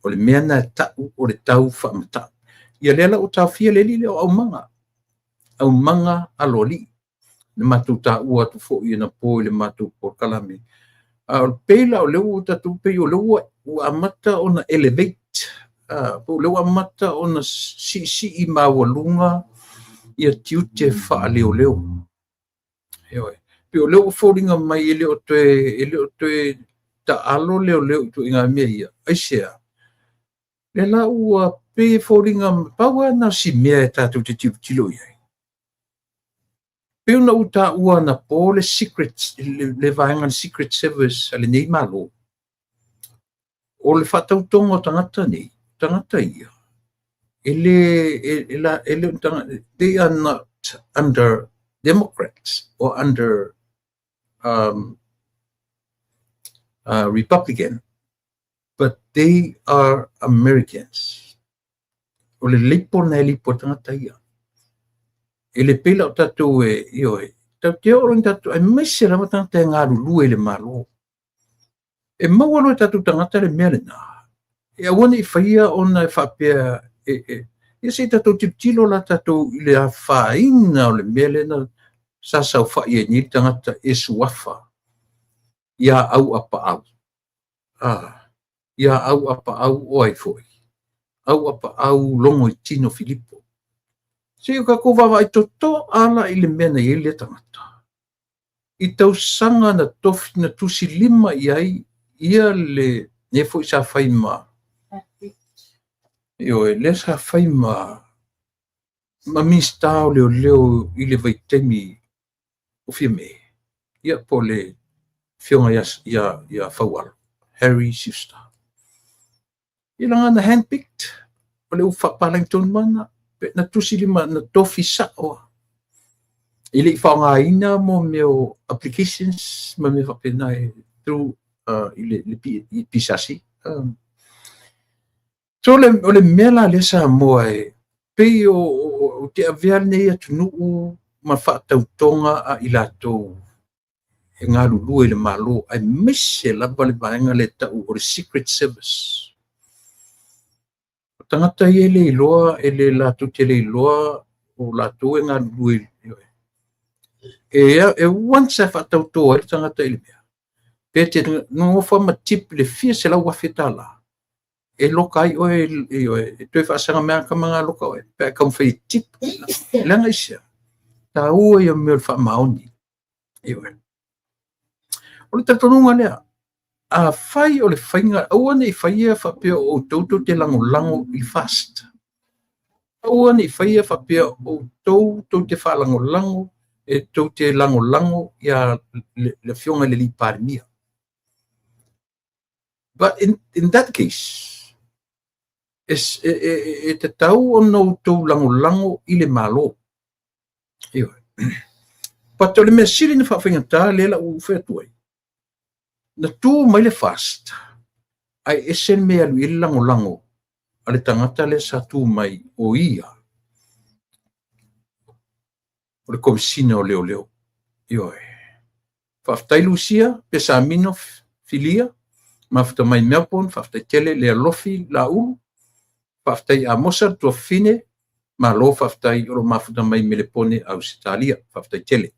O le mea na tau o le tau whamatau. Ia lela o tau fia leli leo au manga. Au manga aloli. Le matu ta ua tu fo i na po le matu por kalame. O peila o leo tatu pe o leo ua amata o na elevate. Po leo amata o na si i mawalunga ia tiute wha leo. Pe o leo fōringa mai e leo toe ta alo leo tu inga mea ia. Aisea. Le la ua pe fōringa paua na si mea e tatu te tilo iai. Pe una uta ua na po le secret, le vaenga secret service ale nei malo. O le whatautonga o tangata nei, tangata ia. they are not under Democrats or under Republican, but they are Americans. O le lipo na lipo tangata ia. E le pela o tatou tau te oro tatou ai maise rama tangata ngā rulu e le malo. E mawalo e tatou tangata le mea le nā. E awana I whaia ona e whapea e se tatou tiptilo la tatou I le a whaina o le mea le na sasau whai e ni tangata e suafa. Ia au apa au. Ia au apa au o ai foi. Au apa au longo I tino Filipo. Se o ka kowawa I toto ala I le mea na I le tangata. I tau sanga na tofi na tusi lima I ai ia le ne foi sa whai ma. Le sa whai ma mistao leo I le vaitemi o fia me. Ia po le fionga ia whaualo. Harry Sister. Ilang na handpicked. O le ufa palang ton mana. Na tusi lima na tofi sa o. Ili whaonga ina mo meo applications ma me whapenai through le pisasi. So o le mela le sa moa pei o te avea nei atu nuu ma whaatautonga a ilatou. E ngā lulu e le malo ai mese lava le vaenga le tau o le Secret Service. O tangata I le iloa e le latu te le iloa o latu e ngā lulu e once e whaatautoa e tangata I le mea. Pe te ngofa ma tip le fia se lau whawhetala. E loka ai e toi whaasanga mea ka mga loka oe. Pe kam whai tip langa isia. Ta ua I o mea wha maoni. O le tatonunga lea. A whai o le whainga. Aua nei whaia whapea o tauto te lango I fast. Aua nei whaia whapea o tauto te whalango e tau te lango ia le fionga le li parmia. But in that case, te tau o no tau lango I le malo. Pato le mea siri na whawhingata le la u whetuai. Na tū mai le fast. Ai esen mea lu I lango. Ale tangata le sa tū mai o ia. O le komisina o leo. Whaftai Lucia, pesa amino filia. Mafta mai Melbourne, whaftai tele le alofi la ulu. Whaftai a Mosar tua fine. Ma lo whaftai oro mafuta mai melepone au Sitalia. Whaftai tele.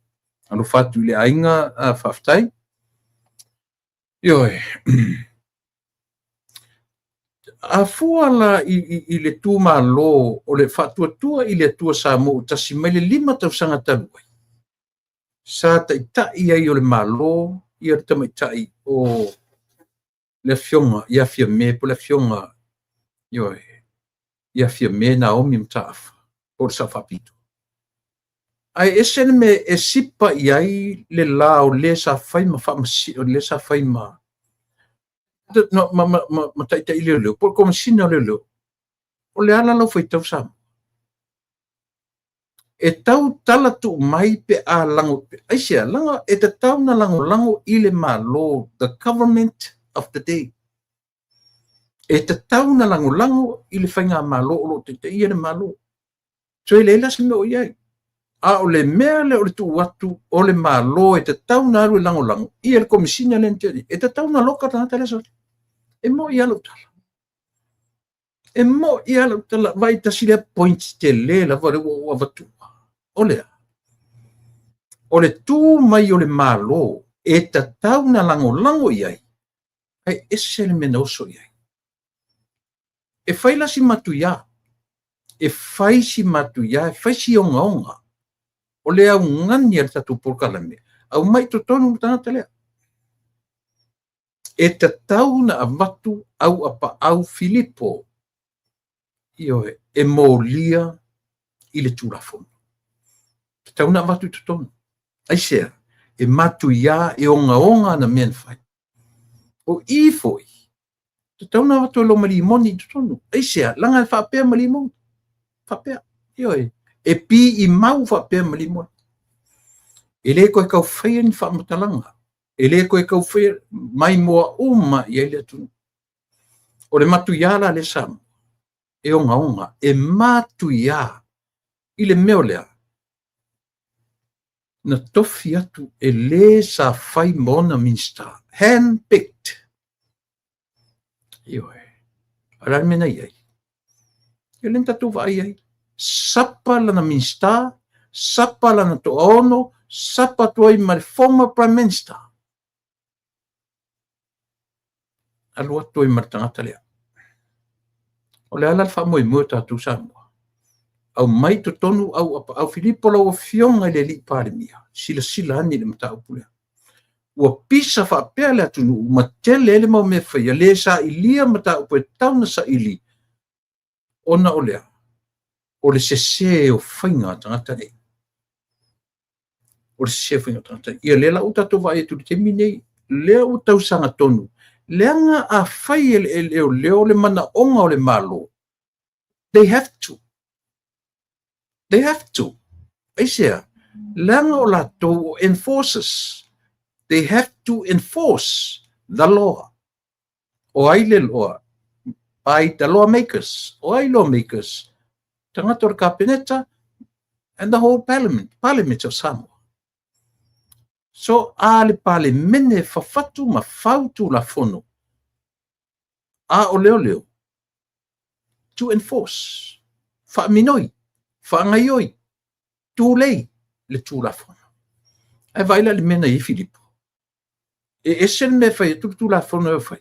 Anu fatu le ainga whaftai. A fuala I le tū ma lo o le whatuatua I le tua sa mo tasi mai le 5 tau sanga taluai. Sa tai ai o le ma lo I le tamai tai o le fionga ia fia me po le fionga ia fia me na omi mtaafa o sa whapito. Ai esen me e sipa I ai le la o le sa whaima whamasi o le sa whaima no ma taita I leo por como sina leo o le ala lo foi tau sam e tau tala tu mai pe a lango ai sia langa e te tau na lango I le malo the government of the day e te tau na lango I le whainga malo o te ia le malo so e le lasi me o iai a o le mea le o le tu watu o le malo e te tau na aru lango I le komisina le nteri e te tau na loka tangata le sori e mo ia lau tala. E mo ia lau tala vai tasi le points te le la vare o avatu. O lea. O le tū mai o le malo e ta tau na lango iai. Ai ese le mena oso iai. E fai la si matu ia. E fai si matu ia. E fai si onga. O lea ungani al tatu porkalame. Au mai to tonu tangata lea. E te tau na avatu au apa au Filipo e molia I le tūrafonu. Te tau na avatu tutonu. Aisea, e matu ia e onga na mea whai. O I foi. Te tau na avatu lo malimoni tutonu. Aisea, langa e whapea malimoni. whapea. Ioi. E pi I mau whapea malimo. E le koe kau whaia ni whamatalanga. E le koe kau whaia mai moa uma I ele atu. O le matu iala le sam. E onga. E matu ia. I le meo lea. Na tofi atu e le sa whai mona minsta. Hand-picked. Ioi. Arai mena iai. E le tatu vai ai. Sapa lana minsta. Sapa lana to ono. Sapa toi my former prime minister. Alua toi martangata lea. O le ala wha moe mua tātou Samoa. Au mai to tonu au Filipo lau fionga le li parimia. Sila ani le mata upulea. Ua pisa wha pea le atunu. Matele ele mau me whaia. Le sa ilia mata upu e tauna sa ili. Ona o lea. O le sese o whainga tangata nei. O le sese whainga tangata nei. Ia lela utato vai tu te minei. Lea utau sanga tonu. Leanga a whai e leo le mana onga o le malo. They have to. They have to. Aisea. Leanga o la to enforces. They have to enforce the law. O ai le law. Ai the lawmakers. O ai lawmakers. Tangata o kabineta and the whole parliament of Samoa. So ale pale mene fafatu ma fautu la fono. A o leo. To enforce. Fa minoi. Fa ngaioi. Tu lei. Le tu la fono. E vaila le mena I Filipo. E esel me fai tu la fono e fai.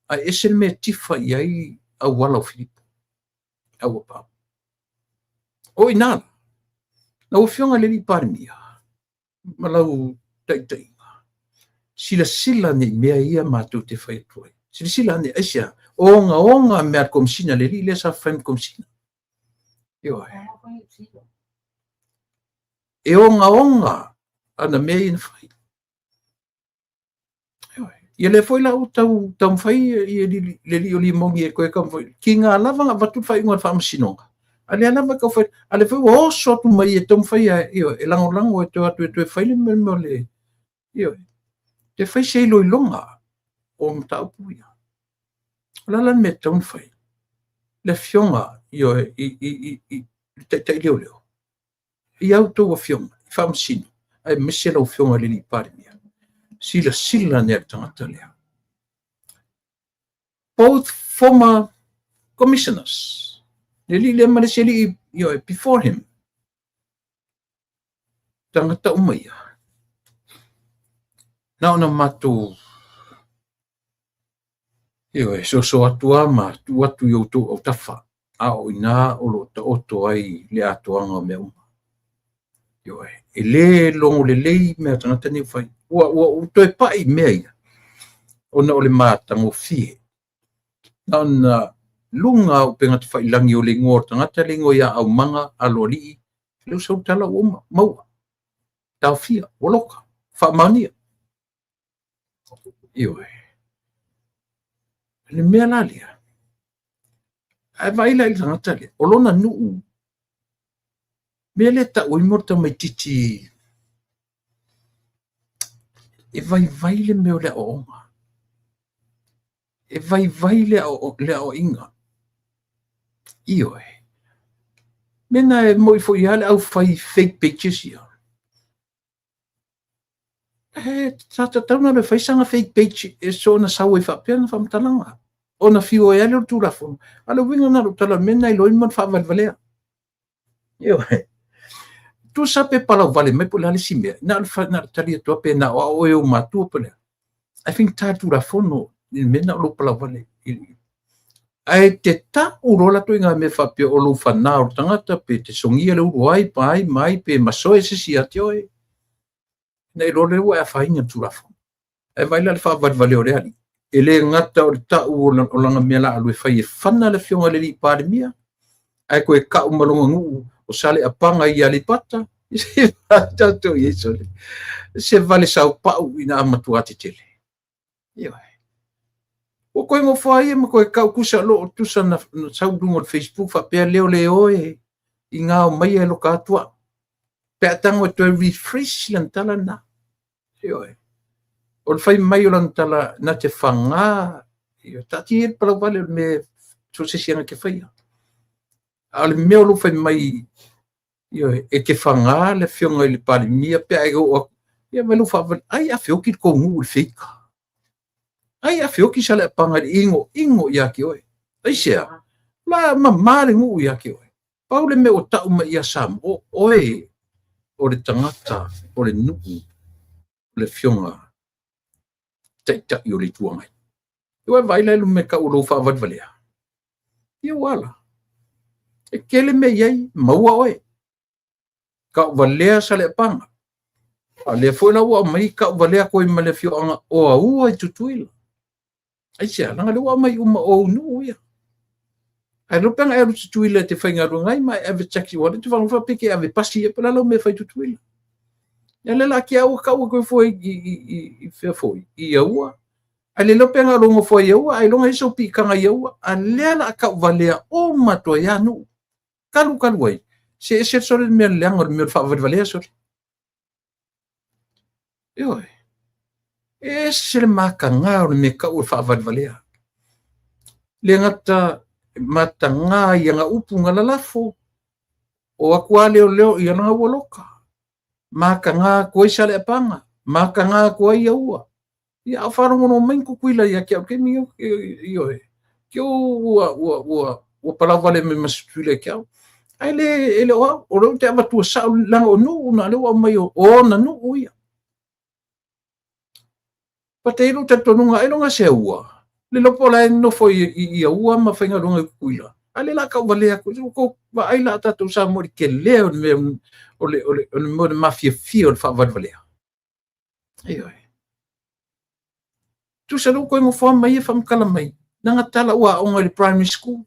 A esel me tifa iai a wala o Filipo. A wapa. O inala. Na o fionga le li parmia. Malau tai. Sila ni mea ia mātou te whai tuai. Sila ni asia. Onga mea komsina le li le sa whaim komsina. Ioi. E onga ana mea ina whai. Ioi. Ia le foi la tau whai le li o li mongi e koe kam whai. Ki ngā lava ngā watu whai unga whamasinonga. Ale lava ka whai. Ale whai o sotu mai e tom whai ioi. E lango e tu atu e tu e whai le mea le. Ioi. Te whai sei loi longa o mta upuia. Lalan me taun whai. Le fionga I te leo. I auto o fionga. I whamasino. Ai mesela o fionga le li parimia. Sila nea tangata lea. Both former commissioners. Le li le mareseli before him. Tangata umaia. Naona matu so atua ma tu atu yo to o tafa a o ina o lo ta oto ai le atuanga me uma e le longo le me tangata ni fai o to e pai me ona o le mata mo fie na lunga o penga te fai langi o le ngor tangata le ngoia au manga aloli le so tala o mau ta fia o loka fa mania le mea lalia. Ai vaila I tangata le. O lona nuu. Mea le ta oi morta mai titi. E vai le meo le o onga. E vai le o inga. Ioe. Mena e moi fo iale au fai fake pictures ia. Tata tauna le fai sanga fake page e so na sawe fa pena fa mtalanga. Ona fio e ale tu la fon. Ale winga na tala mena I loin man fa valvalea. Tu sape pala vale me pula le simbe. Na tali to pe na o e ma tu pula. I think ta tu la fon no mena lo pala vale. Ai te ta urola to inga me fa pe o lo fa na o tangata pe te songia le uruai pai mai pe maso e se si atioe. Nei role ua e whainga tu la fon. E vai le fa valvalea o reali. Ele ngata o ta o langa mela alu e whai e whana le fionga le li parimia. Ai koe ka umalonga ngu o sale apanga I alipata. Tato Yesu. Se vale sau pau ina amatu ati tele. O koe mo whai e ma koe kau kusa lo o tusa na sau dungo o Facebook fa pea leo le oe. inga o mai e lo katua. Pe atango to refresh lan tala na. Yo e. O fai mai o lan tala na te whanga. Yo tati e pala wale me so se sianga ke whaia. Ale mea lo fai mai yo e ke whanga le whionga i le pari mia pe ai o ia me lo whawan. Ai a whioki ko ngu ul whika. Ai a whioki sale panga ingo ia ki oe. Ai sea. La mamare ngu ia ki oe. Paule me o tau ma ia sam. Oe. O le tangata. O le nuku. Le whionga. Taita i o le tuangai. Iwa vaila ilu me ka ulo whaavad valea. Ia wala. E kele me iai. Maua oe. Ka valea sale panga. A le fwena ua mai ka valea koe ma le whionga. O a ua i tutuila. Ai sea. Langa le ua mai uma o unu ia. Ai no panga e tutuila te whainga rungai mai ave taxi wale te whangu whapike ave pasi e pala lau me whai tutuila. Ia le la ki au kaua koe fwoi i whea fwoi. I aua. Ai le lopea longo fwoi i aua. Ai longa iso pi kanga i aua. A lea la kau valea o matua ia nu. Kalu ai. Se e set sore mea leanga mea whaavad valea sore. Ioi. E se le maka ngā o me kau whaavad valea. Le ngata mata ngā i nga upu nga lalafo. O akua leo i nga waloka. Maka ngā koe sale apanga. Maka ngā koe i aua. Ia wharongono main kukuila ia kia ke mi ioe. Kia ua palavale me masutuile kia. Ai le oa. O reo te amatua sao langa o nuu. Na leo mai o na nuu ia. Pate ilo te tonunga ilo nga se ua. Le lopo la no foi i ua ma whainga runga i kukuila. Ale la kau valea ko va ai la tatu sa mori ke leo me o le mo mafia fio fa valea. Ai. Tu sa ko mo fo mai fa kala mai. Nanga tala ua o ngali primary school.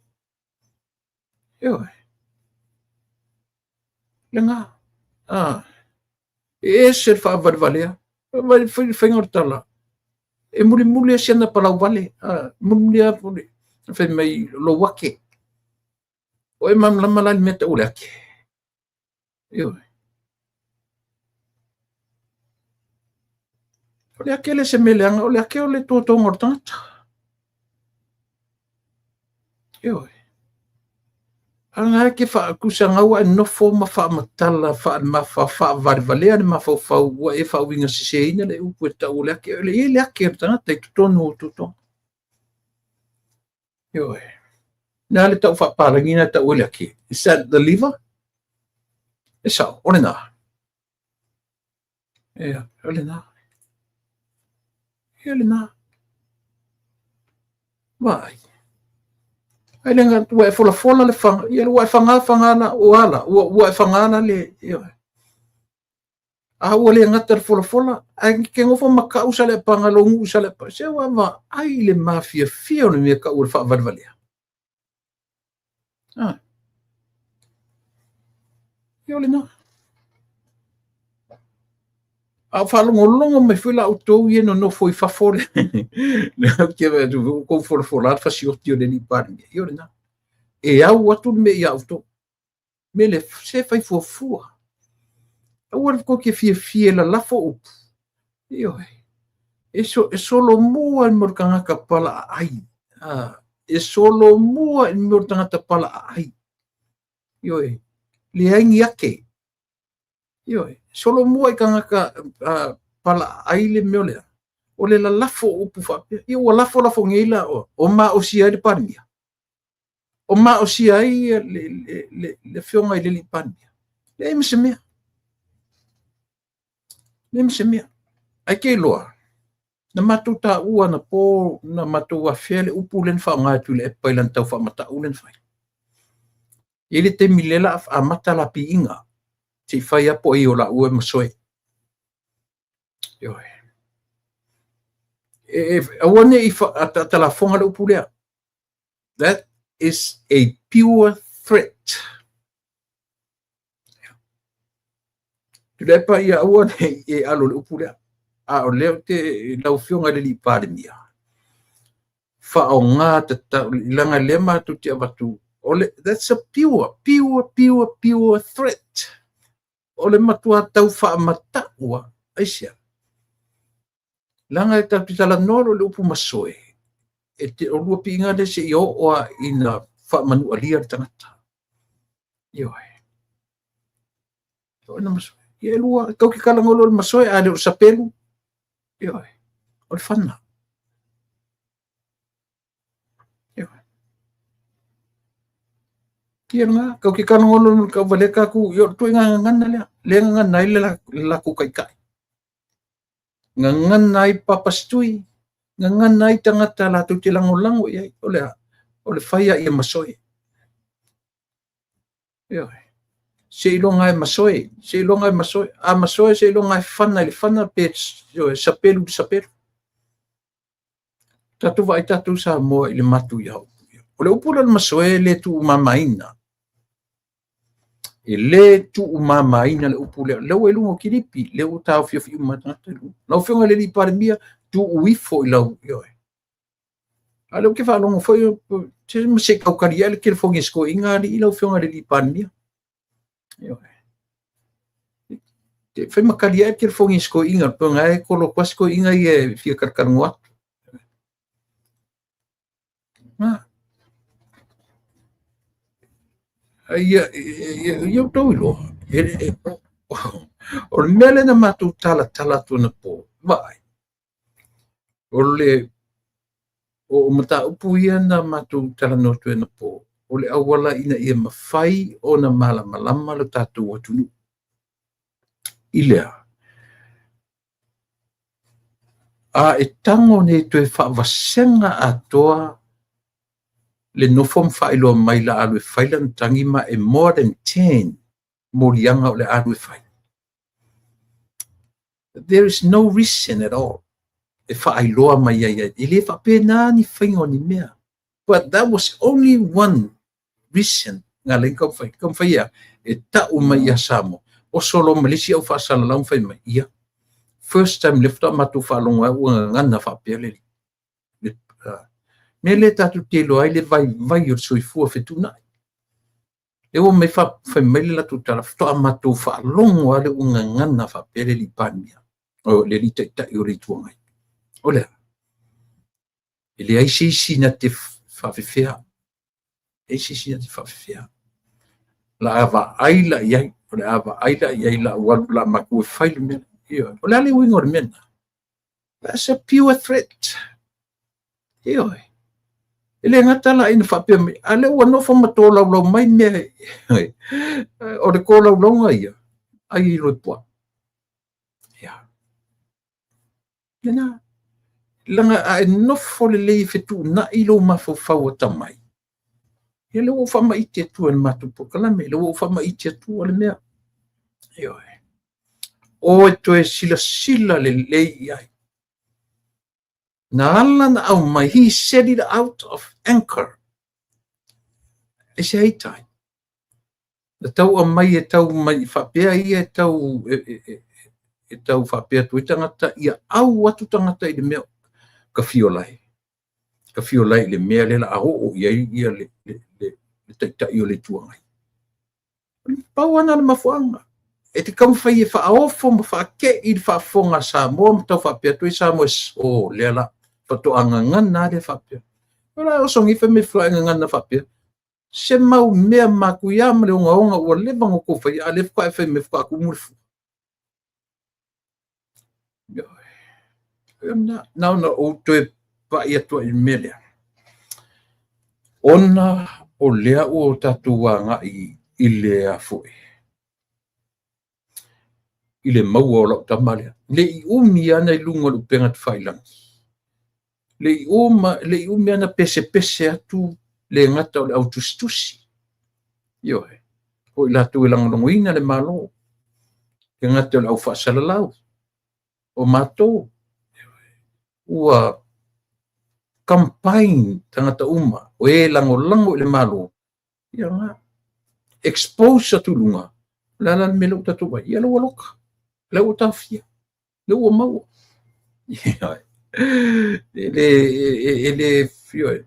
Ai. Lenga. E ser fa valea. Vai whainga tala. E muli a siana palau vale. Muli a puli. Fai mai lo wake. O e mam lama lani meta ule ake. Ioi. Ole ake le se meleanga. Ole ake ole tōtonga o tangata. Ioi. Anga ke wha kusanga ua e nofo ma wha matala wha varivalea ni ma wha ua e wha winga siseina le upu e ta ule ake. Ole e le ake o tangata i tutono o tutonga. Ioi. Nā le tau whapārangina ta ule ake. Is that the liver? E sao, ole nā. Ea, ole nā. Ole nā. Vai. Ai lenga ua e fola le whanga. Ia ua e whanga na o ala. Ua e whanga na le. A ua le ngata fola. Ai ke ngofo maka usa le pangalongu usa le pa. Se ua ma ai le mafia fio ni mea ka ua whavarvalea. Ole nā. A whalongolongo mai whila au tau i no foi whafore. Nā kia wea tu kou whora at whasioti o neni pāringa. Iore nā. E au atu me i au tau. Me le se whai fuafua. Au ar ko ke fie la lafo upu. Ioi. E solo mua in morkangaka pala ai. E solo mua in morkangata pala ai. Ioi. Le aingi ake. Ioi. Solo mua i kangaka pala aile meolea. O le la lafo upu whapea. Ia ua lafo ngeila o ma o sia le parimia. O ma o sia i le whionga i le li parimia. Le eme se mea. Le eme se mea. Ai kei loa. Na matu ta ua na po na matu wa whiele upu len whaonga tu le e pailan tau whamata u len whai. Ele te milela a mata la pi inga. Te whai apo i o la ue masoe. Ioi. Awane i atala whonga le upu lea. That is a pure threat. Tulepa i awane e alo le upu lea. A o leo te lau whionga le li pāremia. Wha o ngā te langa lema tu te abatu That's a pure threat. Ole matua tau whaamata ua, aisia. Langa e tau pitala noro le upu masoe. E te orua pi inga de se i oa ina whaamanu alia le tangata. Ioe. Ioe na masoe. Ie lua, kau ki kalangolo le masoe, a le o sapelu. Ioe. O le whana. Ioe. Kia nga, kau ki kalangolo le kau vale kaku, io tu inga ngana lea. Lea ngana ile la ku kai kai. Ngana i papastui. Ngana i tangata la tu te lango iai. Ole whaia i masoe. Ioe. Se ilonga e masoe. A masoe se ilonga e whana i le whana pe sapelu. Tatu vai tatu sa moa i le matu iau. Ole upura le masoe le tu umamaina. E le tu umamaina le upule. Leu e lungo kiripi. Leu tau fiofi umatangata. Lau fionga le li parimia tu uifo i lau ioe. Alau ke whalongo foi te mase kaukari ele ke le fongi sko inga li ilau fionga le li parimia. Ioe. Te whai makari ele ke le fongi sko inga. Pionga e kolo kwasko inga i e fia karkarangu atu. Ia tau ilo. O le mele na matu tala tu na po. Vai. O mata upu ia na matu tala notu e na po. O le awala ina ia mawhai o na malama le tatu watunu. Ilea. A e tango ne tu e whaavasenga atoa le nofom whailo mai la alu e whailan tangima e more than 10 morianga o le alu e whai. There is no reason at all. E whaailoa mai ia. E le whapena ni whaingo ni mea. But that was only one reason. Ngā lei kau whai ia. E tau mai ia samo. O solo malisi au whaasala lau whai mai ia. First time lifta matu whaalonga ua ngana whapea le. Me le tatu te loa le vai o soifua whetuna. E o me whai mai le latu tala whatoa matu whaalonga le ua ngana whapea le li pania. O le li taitai o le tuangai. O lea. E le aisi na te whawhewhea. Aisi na te whawhewhea. La ava aila iai. O le ava aila iai la walu la maku e whaile mena. O le ale wingo le mena. That's a pure threat. Ioi. Ele ngata la ina whapea me. Ale ua no whamato lau mai mea. O le ko lau ia. Ai i roi pua. Ia. Nena. Langa a e nofo le lei whetu na ilo mawhau tamai. Ia le ua whama iti atua le matu pokalame. Le ua whama iti atua le mea. Ioi. O e toe sila le lei iai. Na ala na au mai, he set it out of anchor. E se hei tai. Na tau a mai e tau mai whapea ia e tau whapea tui tangata ia au atu tangata i le mea ka fiolai. Ka fiolai le mea le la aho o ia le taitai o le tuangai. Pau ana le mafuanga. E te kam whai e whaofo ma whaake i le whaafonga sa moa ma tau whapea tui sa moa o lea la patoanga ngana le whapea. Ora o songi whai me whaenga ngana whapea. Se mau mea maku ia ma le onga ua leba ngoko whai a le whae me whaaku murifu. Na o toe pa ia tua i melea. Ona o lea o tatuanga i lea fue. I le maua o lau tamalea. Le i umi ana i lunga lu penga tu whailangi. Le i umi ana pese atu le ngata o le autustusi. Ioe. O i latu i langonongoina le malo. Le ngata o le au whaasalalau. O mato. Ua campaign tangata uma. O e lango le malo. Ia nga. Expose atu lunga. Lala me lau tatu mai. Ia lau aloka. Lau tafia. Lau maua. Ele fioe.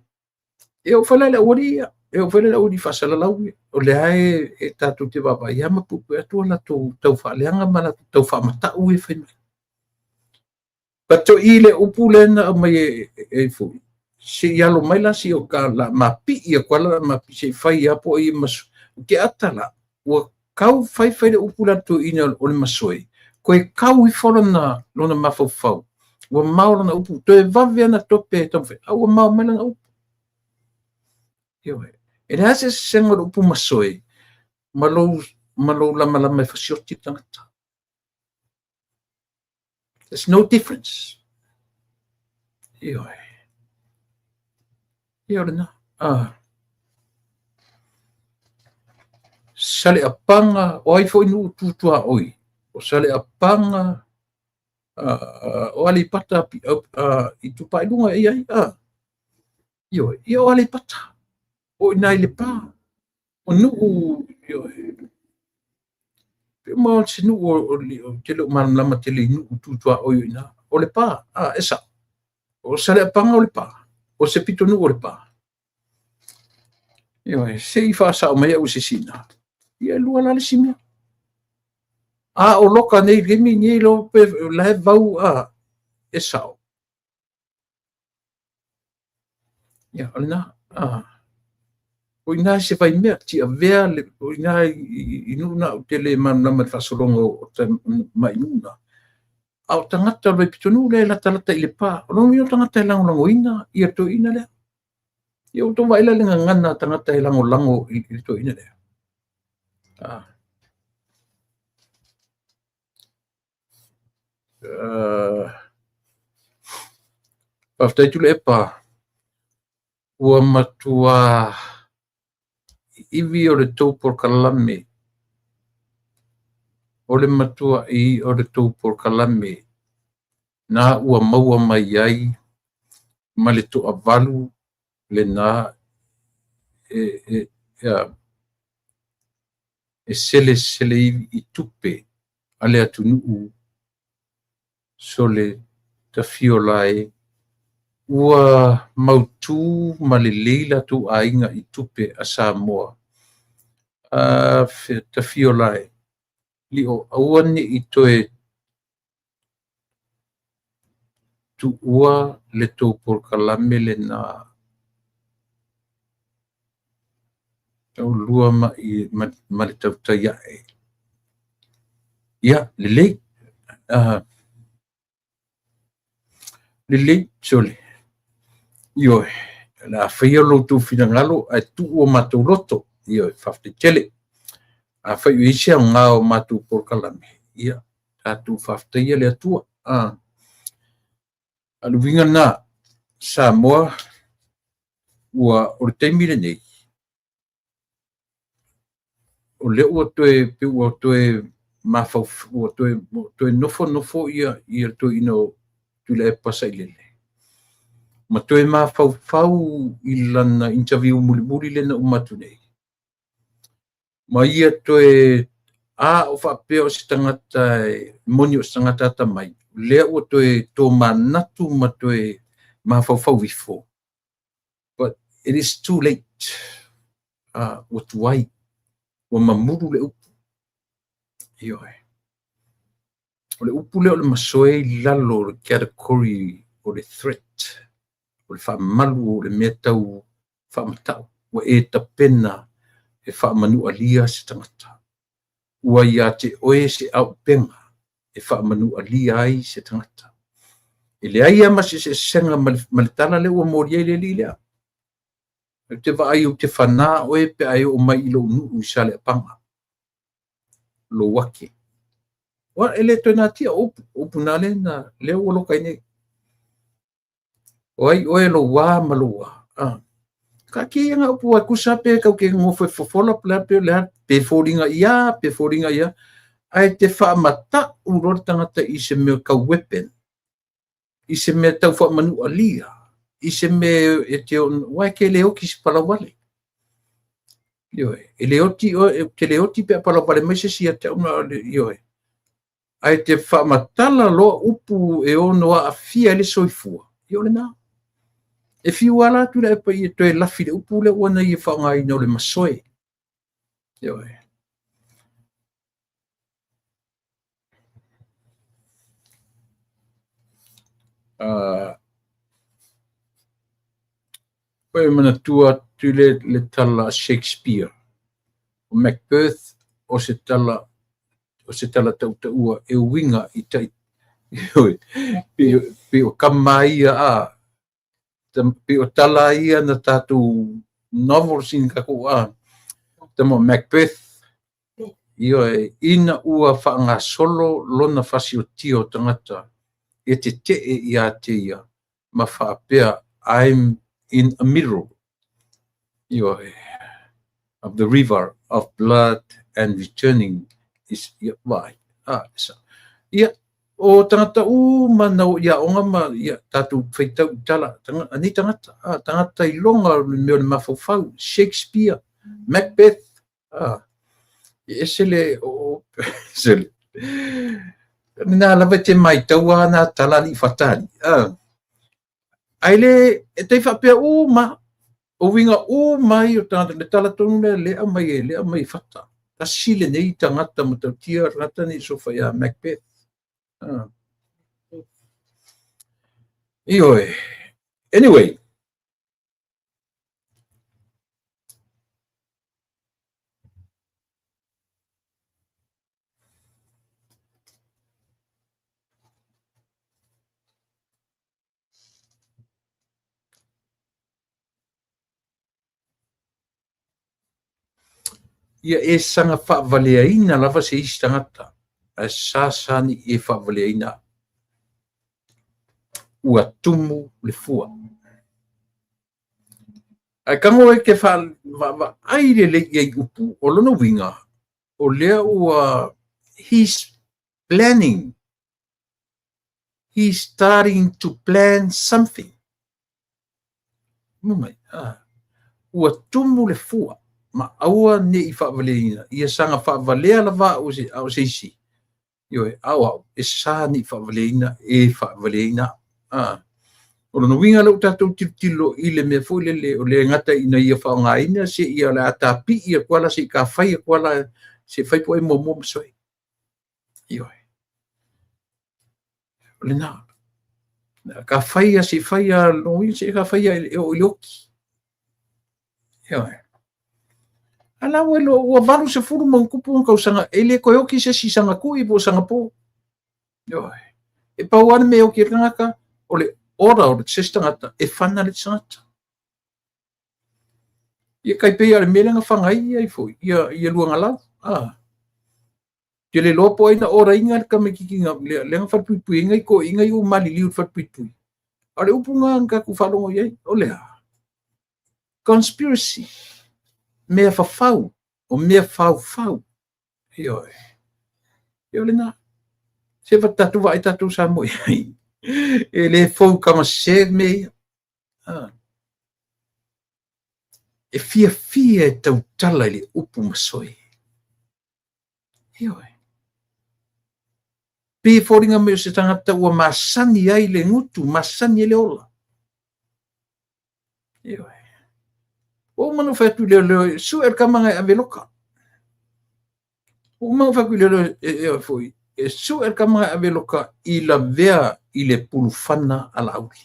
E o whalai la oria. e o fele o di fasala lau o le ai e tatu te baba ia ma pupu atu la tau faleanga ma la tau fa mata u e fene pato ile upule na mai e fu si yalo mai la si o ka la mapi ia kwala mapi se fai apo i mas ke atala o kau fai fai le upula to ina o le masoi ko e kau i folo na lona mafau o maula na upu to e vave na tope to fe o mau mai na upu yo e hase sengo upu masoi malo lama mai fasioti tangata. There's no difference. Yo na sale apanga o ai foi no tutua oi o sale apanga o ali pata i tupai lunga ia yo ali pata o nai le pa o nu yo pe mo se nu o te lo man lama te le nu tutua oi na o le pa esa o sale apanga o le pa o se pito nu o le pa yo se i fa sa o mai o se sina ia lua la le simia o loka nei gemi ni lo pe la vau e sao ia ana o ina se vai me ti a vea le o ina inu na o tele man na fa solongo o mai nuna au tangata le pitonu le la talata ile pa o no mi tangata lango ina ia to ina le ia to vai la ngana tangata lango i to ina le after tu le pa ua matua ivi o le tau por kalame o le matua i o le tau por kalame na ua maua mai ai ma le to avalu le na sele i tupe ale atunu sole tafiolai ua mautu ma le leila tu ainga i tupe a Samoa tafiolai li o auani i toe tu ua le tau por kalame le na tau lua ma le tau taiae ia lelei sole io la faia lo tu finangalo ai tu o matou loto io fafte tele a fai isi nga o matu por kalame ia tu fafte ia le tua alu vinga na Samoa ua o le taimile nei o le ua toe mafau ua toe nofo ia toe ino tu le pasa ilele ma toe mafau i lana interview muli lena umatu nei ma ia toe o whapea o se tangata moni o se tangata tamai lea ua toe tō manatu ma toe mafau wifo but it is too late ua tuai ua mamuru le upu ioe o le upu leo le masoe lalo le category o le threat o le whaamalu o le mea tau whaamatau ua tapena e whaamanu alia se tangata ua ia te oe se au penga e whaamanu alia ai se tangata e le aia masi se senga malitana le ua moria le li lea te vai o te whana oe pe ai o mai ilo nuu sale panga lo wake wa ele to na tia upu na le na le o lo kai nei oi lo wa malua ka ki nga upu ku sape ka ke ngo fo fola plape le pe foringa ia ai te fa mata u ro tangata i se me ka weapon i se me tau fa manu alia i se me e te wa ke le o ki pala wale yo e le oti pe pala wale mai se sia te una yo ai te whaamatala loa upu e ono a fia le soifua. Yo le nā. e fiuala tu le pa i toe lafi le upu le wana i whaongai no le masoe. Ioi. Koe mana tua tu le tala Shakespeare. O Macbeth o se tala tautaua e winga i tai. Pe o kamaia a. Pe o tala ia na tatu novel sin kako a. Tamo Macbeth. Io e ina ua whaanga solo lona whasi o tio tangata. E te ia te ia. Ma whaapea, I'm in a middle. Io e. Of the river of blood and returning is why. So. Ia. O tangata mana ia onga ma ia tatu whaitau tala. Ani tangata. Tangata I longa meo le mawhawhau. Shakespeare. Macbeth. Esele o esele. Nā lawa te mai taua nā talali whatari. Aile e te whapea o winga mai o tāna le tala tonu lea mai whata. Ta sile nei tangata matautia rata ni so whaia Macbeth. Ioi. Anyway. Ia e sanga whaavaleaina lava se isi tangata. A sasani e whaavaleaina. Ua tumu le fua. Ai kango e ke aire le iei upu o lono winga. O lea ua he's planning. He's starting to plan something. Mumai. Ua tumu le fua. Ma aua ne I whaavaleina. Ia sanga whaavalea lava o se isi. Ioe, au. E sa ni whaavaleina e whaavaleina. O lono winga lau tātou tilo I le mea fōlele o le ngata ina ia whaongaina se ia le atapi ia kuala se ka whai kuala se whai po e momo masoi. Ioe. O le nā. Ka whai se whai a loin se ka whai e o ioki. Ioe. Ala welo ua valu se furu mo kupu kau sanga ele ko ioki se si sanga kui po sanga po. Ioe. E pauana me o ki ngaka o le ora o le tangata e whana le tangata. Ia kai pea le melenga whangai ai foi. Ia luanga lau. Ia le lopo aina ora inga ka me kikinga lenga whatpuipui ingai ko ingai o mali liu whatpuipui. A le upunga nga ku whalongo iai. O lea. Conspiracy. Mea whawhau. O mea whau. Ioe. Ia le nā. Se watatu wa tatu sa mo iai. E le fou kama se me e fia e tau tala le upu masoi. Ioe. Pe fōringa me se tangata ua masani ai le ngutu, masani le ola. Ioe. O manu whatu leo, su kamanga e aveloka. O manu whaku leo foi. E su kamanga e aveloka I la vea I le pulufana ala auli.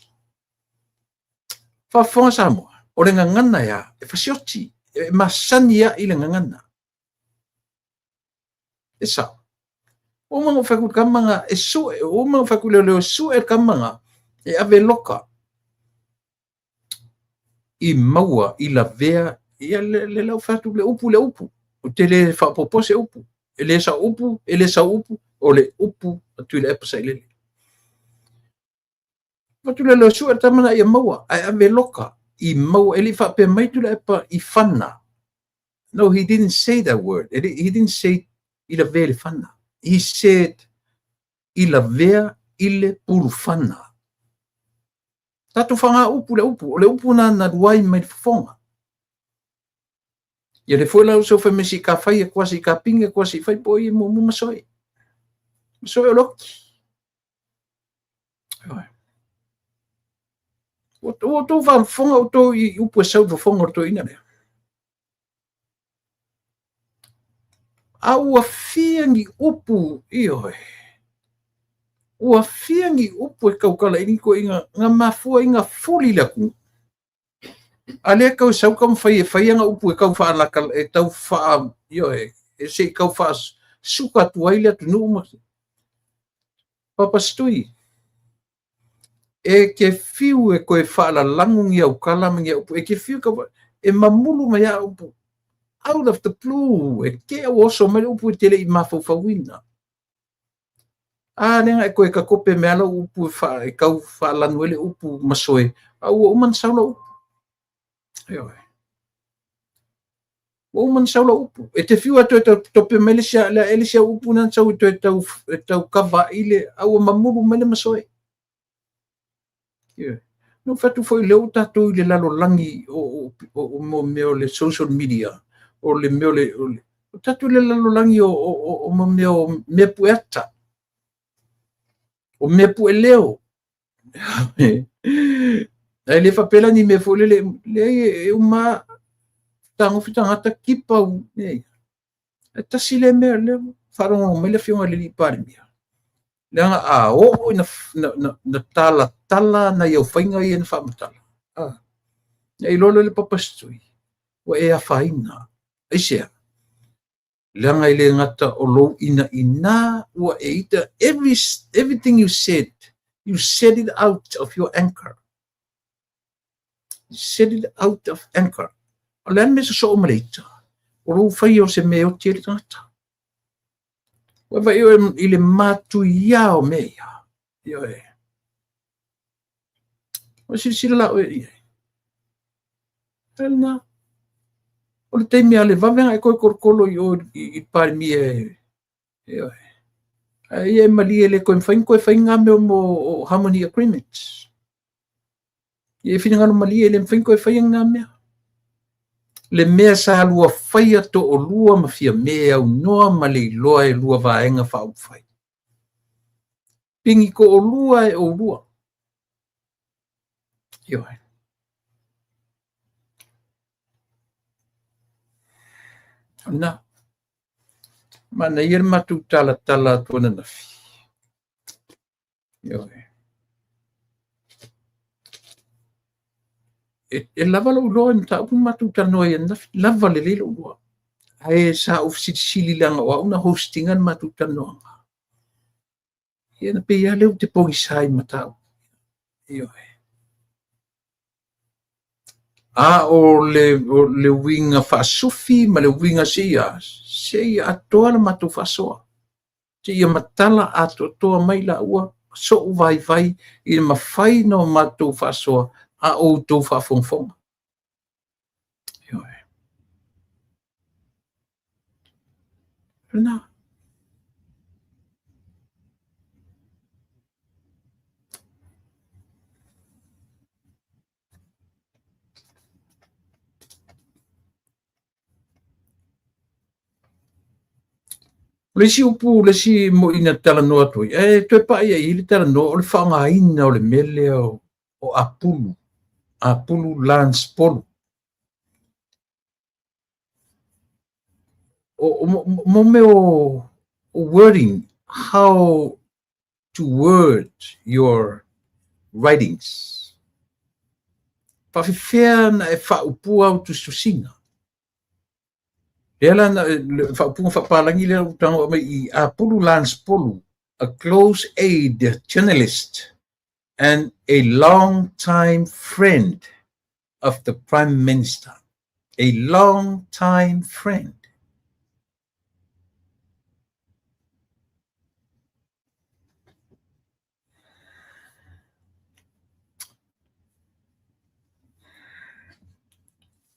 Whawhonga Samoa. O le ngangana ya, e whasioti. E masani ya I le ngangana. E sao. O manu whaku kamanga e su, o manu whaku leo su kamanga e aveloka. I maua I la vea ia le lau whatu le upu. O te le whapopose upu. E le sa upu, o le upu atu le epa sailele. Watu le su e tamana ia maua, ai ave loka. I maua, ele whape mai tu le epa I whana. No, he didn't say that word. He didn't say I la vea le whana. He said I la vea I le pulu whana. Tatu whanga upu, o le upu na ruai mai whonga. Ia le foi lau so foi mesi ka fai e kwasi ka pinga kwasi fai poi mo masoi. Masoi o loki. o tō whawhonga o tō I upu e sau whawhonga o tō ina lea. A ua whiangi upu I oe. Ua whiangi upu e kaukala ini ko inga ngā mafua inga fuli laku. A lea kau sau kam whai e whaianga upu e kau whaalaka e tau wha ioe. E se kau wha suka tuaile atu nuuma. Papa stui. E ke fiu e koe whaala langungi au kalamangi upu. E ke fiu ka e mamulu mai a upu. Out of the blue. E ke au oso mai upu e tele I mawhauwhawina. A nenga e koe ka kope me ala upu e kau whaalanuele upu masoe. A ua uman saula upu. Ioe. Ua uman saula upu. E te fiu atu e tope melisia la elisia upu nan sau e tau kava ile. A ua mamulu mele masoe. Yeah. No fatu foi leo tatu I le lalo langi o meo le social media o le meo le tatu le lalo langi o meo me pueta o me pu leo ai le fapela ni me fo le e uma tango fitanga kipa e tasile me le faron me le fiona le parmia Langa o na tala na eu whainga I na whamatala. E lolo le papastui. Wa e a whaina. E sea. Langa I le ngata o lo ina wa e ita everything you said it out of your anchor. You said it out of anchor. O le me so o maleita. O lo whai o se me o tiri ngata. Wa io I le matu ia o mea. Ioe. O sila la o e. Tēnā. O le teimi ale wawenga e koe korkolo I pari mi e. Ioe. Ia e mali e le koe whainga me o Harmony Agreements. Ia e whingano mali e le whainga whainga mea. Le mea sa lua whaia to o lua mawhia mea au noa ma le loa e lua vaenga whau whai. Pingi ko o lua e o lua. Ioe. Na. Mana ia matu tala tuana nafi. Ioe. E lava lo loa ni tau matu tanoa ia nafi. Lava le lelo loa. Ae sa ofisili langa o una hostingan matu tanoa. Ia na pe ia leo te pongi sai matau. Ioe. A o le winga whaasufi ma le winga sia. Sia atoa na matu whaasoa. Sia matala atoa mai la ua. So vai I mawhai no matu whaasoa. A o tō whaafongfonga. Ioe. Nā. Le si upu, le si mo ina tala noa toi. Toi pa ia I le tala noa, o le whaanga ina o le mele o apulu. Apulu lance polu. Mo meo wording, how to word your writings. Whawhiwhea na e whaupu au tu susinga. Ela na whaupunga whapalangi lea utanga mai I apulu lance polu, a close aid journalist and a long-time friend of the Prime Minister. A long-time friend.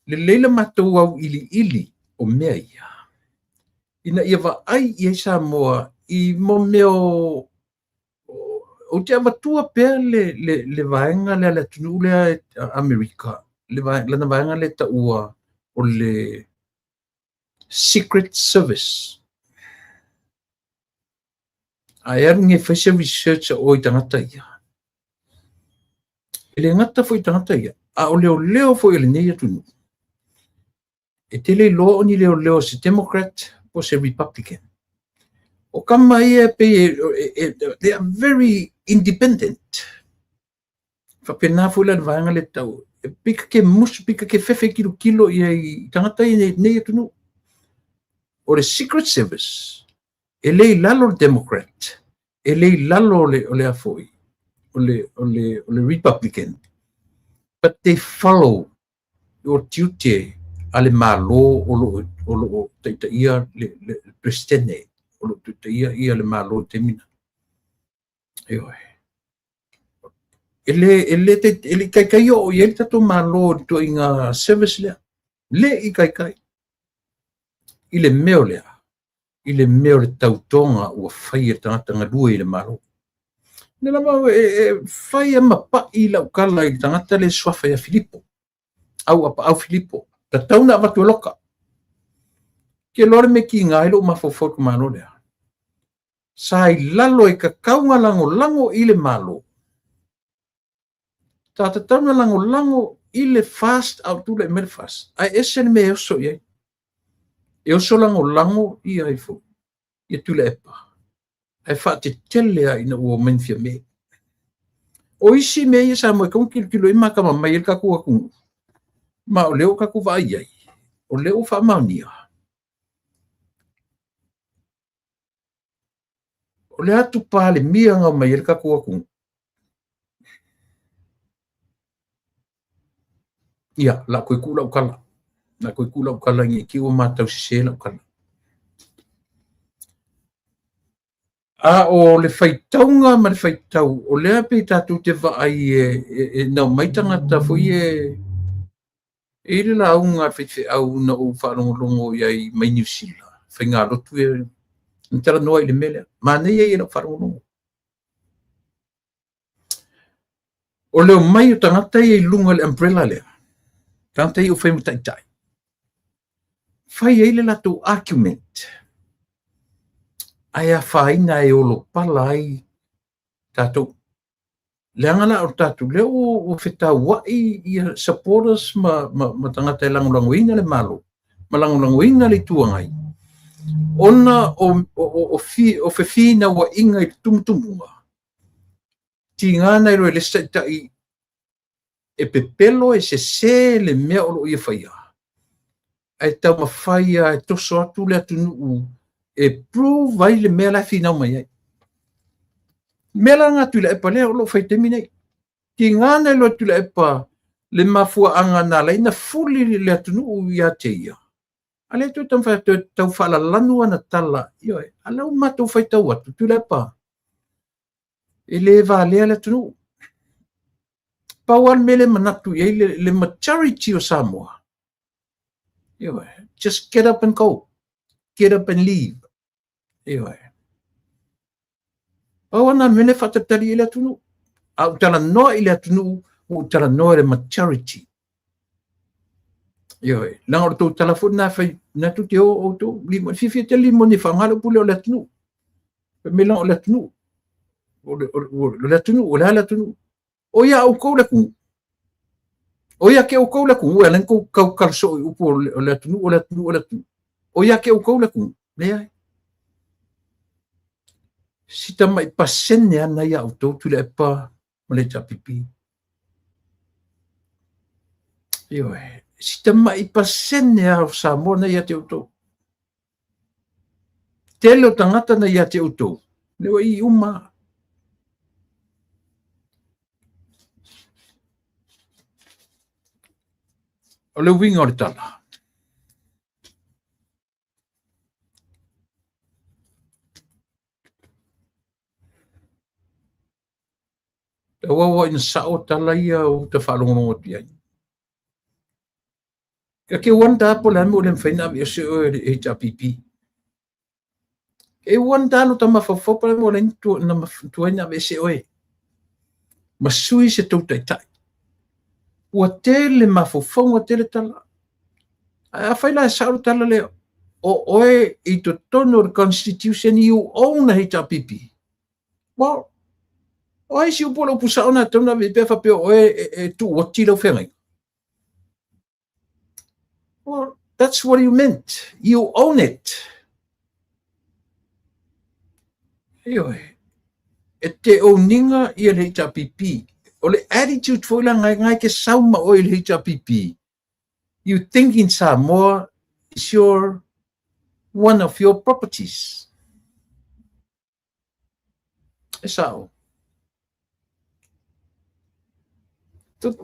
Le leila matou au ili o mea ia. Ina ia wa ai I sa moa I mo meo o te amatua pea le vaenga le tunu lea Amerika. Le vaenga le taua o le Secret Service. Ai nge whaisa research o I tangata ia. le ngata foi tangata ia a o leo foi le nei atu e tele lo ni leo se Democrat o se Republican o kama ia pe they are very independent fa pena foi la vanga le tau e pika ke fefe kilo ia i tangata ia nei atu o le Secret Service e lei lalo Democrat e lei lalo o le afoi o le Republican, but they follow your duty ale malo o lo te ia le presidente o lo te ia le malo te mina io ele kai o ele tato malo to inga service le I kai ile meole ile meole tautonga o fai tanga dua ile malo nela mau fai mapa I la kala I tangata le swafa ya Filippo au Filippo tauna watu loka ke lore me ki ngai lo mafofo ko mano le sai lalo ka kaunga lango ile malo tata tauna lango ile fast out to le mer fast ai esen me so ye eu so lango I ai fo ye tu le pa ai fa te tele ai na o men fia me o isi me ia sa mo kon kilo ima ka mai ka ku ma o leo ka ku vai ai o leo fa mania o le atu pale mia nga mai ka ku ia la ko ku la kala na ko ku la kala ngi ki o mata se la kala a o le faitaunga ma le faitau o le ape tatu te va ai na mai tangata fo ie ele la unga fe au na o fa longo ia mai New Zealand fainga lotu e ntara no ile mele ma ne ia no fa longo o le mai o tangata ia lunga le umbrella le tangata ia o fai mutai fai ele la tu argument aia faina e olo palai tatu leangala o tatu le o feta wai ia supporters ma tangata langolangoina le malo ma langolangoina le tuangai ona o fefina wa inga I tumutumunga tingana I le setai e pepelo e se le mea o ia faia ai tau mawhaia e toso atu le atunu e prove ai le mea la fina mai ai mela nga tu le epa le lo fai te minei ki ngana lo tu le epa le mafua anga na la ina fuli le atunu ia te ia ale tu tam fa tau fala lanu ana tala io ala uma tu fai tau atu tu le epa ele va le atunu Pauan mele manatu ia le maturity o Samoa io just get up and go get up and leave io Pauan mele fatatari ile atunu au tala no ile atunu o tala no le maturity io la o to telefone na fai na tu te o to limo fifi te limo ni fangalo pule o le atunu me la o le atunu o le atunu o le atunu o ia o ko le ku o ia ke o ko le ku elen ko ka kalso o le atunu o le atunu o ia ke o ko le ku le ai sita mai pasene ana ia o to tu le pa le tapipi io sita mai pasene a Samoa na ia te o to telo tangata na ia te o to le I uma o le winga o le tala te wawa ina sao tala ia o te whalongo o tia ka ke wanda po le amo le mwhaina mi o se o e HRPP e wanda no ta mawhawhapa le mo le nitu na mawhatuaina me se oe masui se tau tai ua tele mawhawhonga tele tala a whaila e sao tala le o oe I to tono the constitution I o own HRPP well Oi, si upo lo pusa ona tona vi pe fa pe o tu o ti lo fengai. Well, that's what you meant. You own it. E te o ninga i le HRPP. O le attitude foi la ngai ke sauma o le HRPP. You think in Samoa is one of your properties. So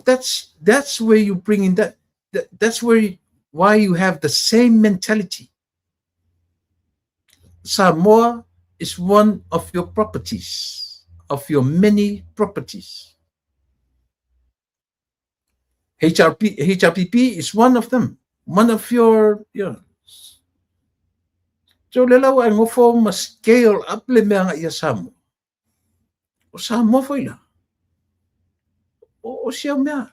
that's where you bring in that's why you have the same mentality. Samoa is one of your properties, of your many properties. HRPP is one of them, one of your, so le lau ai ngofo ma scale up le mea nga ia Samoa. O Samoa foi la. O siau mea.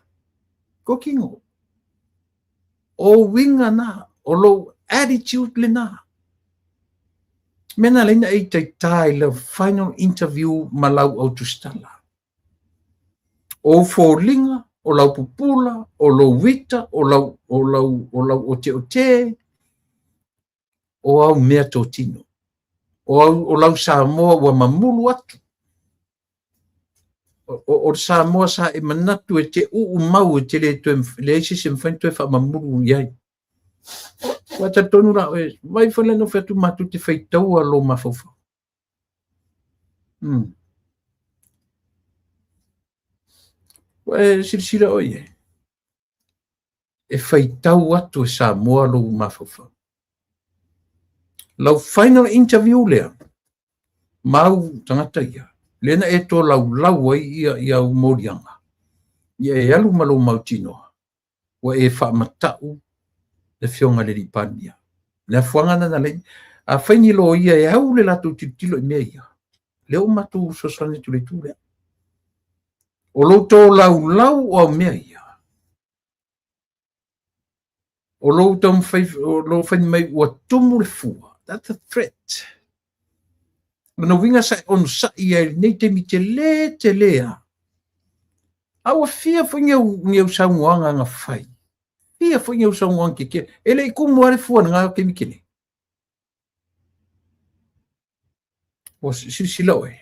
Ko kingo. O winga na. O low attitude le na. Mena leina ei tai le final interview ma lau au tustala. O fōlinga, o lau pupula, o lau wita, o lau o te, o au mea tō tino. O lau Samoa wa mamulu atu. O Samoa sa e manatu e te mau e te le isi se mwhaintu e wha mamulu iai. Wata tonu rao e, vai whale no whetu matu te whaitaua lo mawhawha. E sirisira oi e. E whaitau atu e Samoa lo mawhawha. Lau final interview lea. Mau tangata ia. Lena e tō lau ai ia au morianga. Ia e alu malo mautinoa. Wa e whaamatau le whionga le ripania. Lea whuangana na le. A whaini lo ia e au le lato titilo i mea ia. Leo matu sosane tule tule. O lo tō lau o au mea ia. O lo tō whaini mai ua tumu le fua. That's a threat. Mana winga sa on sa ia nei te mi te lea. Awa fia fwinga ngeu sa nguanga nga whai. Fia fwinga sa nguanga ke kia. Ele i kumu are fua nga ke mi kene. O sila oe.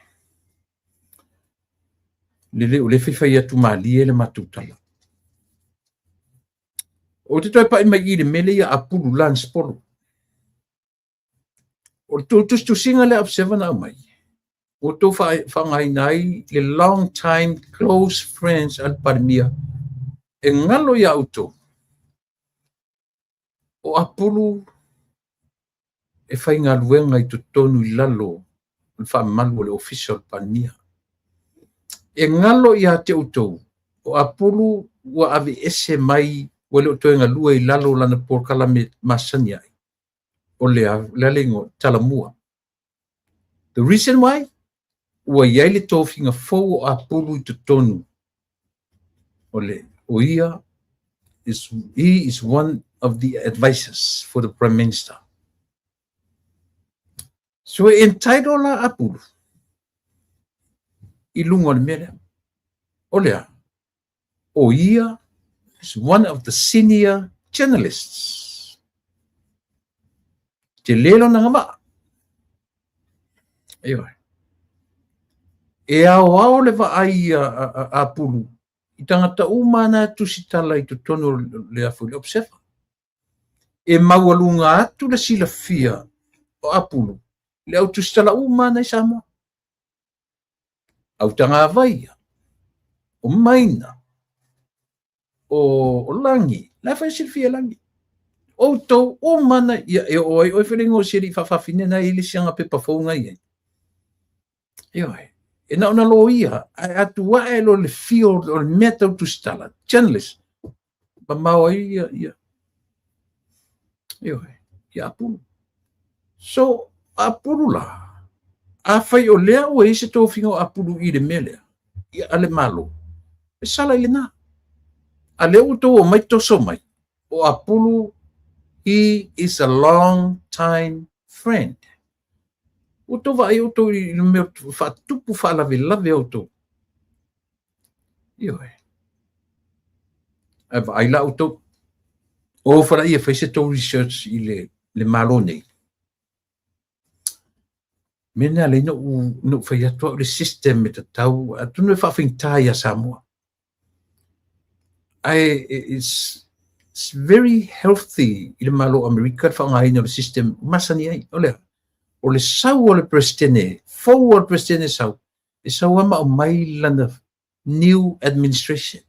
Lele o le whiwhai atu mali ele matutala. O te toi pa ima i le mele ia apuru lance polo. O tu singa le ap 7 au mai. O tu whangai nai le long time close friends al parmia. E ngalo ia auto. O apulu e whai ngā luenga i tu tonu i lalo. Al whamalu le official parmia. E ngalo ia te auto. O apulu ua ave ese mai wale o toenga lua i lalo lana porkala me masani ai. O le lengo talamua. The reason why? Ua iai le tōwhinga fōu o apulu i te tonu. O ia, he is one of the advisors for the Prime Minister. So entitled la apulu. I lungo le mele. O lea. O ia is one of the senior journalists. Te lelo na ngama. Ewa. E ao le va ai a pulu. I tangata umana tusitala i tutono le afu le obsefa. E maualunga atu le sila fia o apulu. Le au tusitala umana i Samoa. Au tanga avaia. O maina. O langi. La fai silfia langi. O tau o mana ia e oi whenengo siri whawhawhine na ili sianga pepa whaunga ia. Ioi. E na ona lo ia, atu wae lo le fio o le mea tau tustala. Journalist. Ma maua ia. Ioi. Ia apuru. So, apuru la. A whai o lea o eise tō whingo apuru i le mele. Ia ale malo. E sala i le nā. A leo tō o mai toso mai. O apuru he is a long time friend. O to vai o to i me fa tupu fa lave o to. Io ai la auto o fara ia fai se to research i le malo nei. Mena le no fai atua le system me tau atu no fa fin tai a Samoa. It's very healthy i le malo America fa ngai no le system masani ai ole. O le sau o le presidente, fou o le presidente sau. E sau ama o mai lana new administration.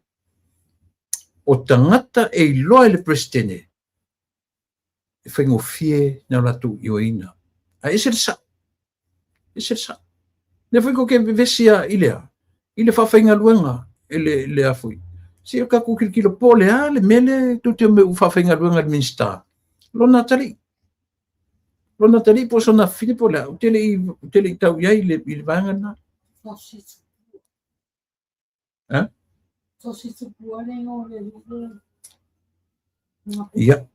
O tangata e loa le presidente. E fai ngofie na latu ioina. A ese le sa. Ese le sa. Ne fai ko ke vesia ilea. Ile fa fai ngaluenga le afui. Si o ka kukilkilo pole a le mele tu te me ufa fai ngaluenga administra. Lona tali. Lona tali po sona fini po la. Utele i tau iai le vanga na. Ha? Ia.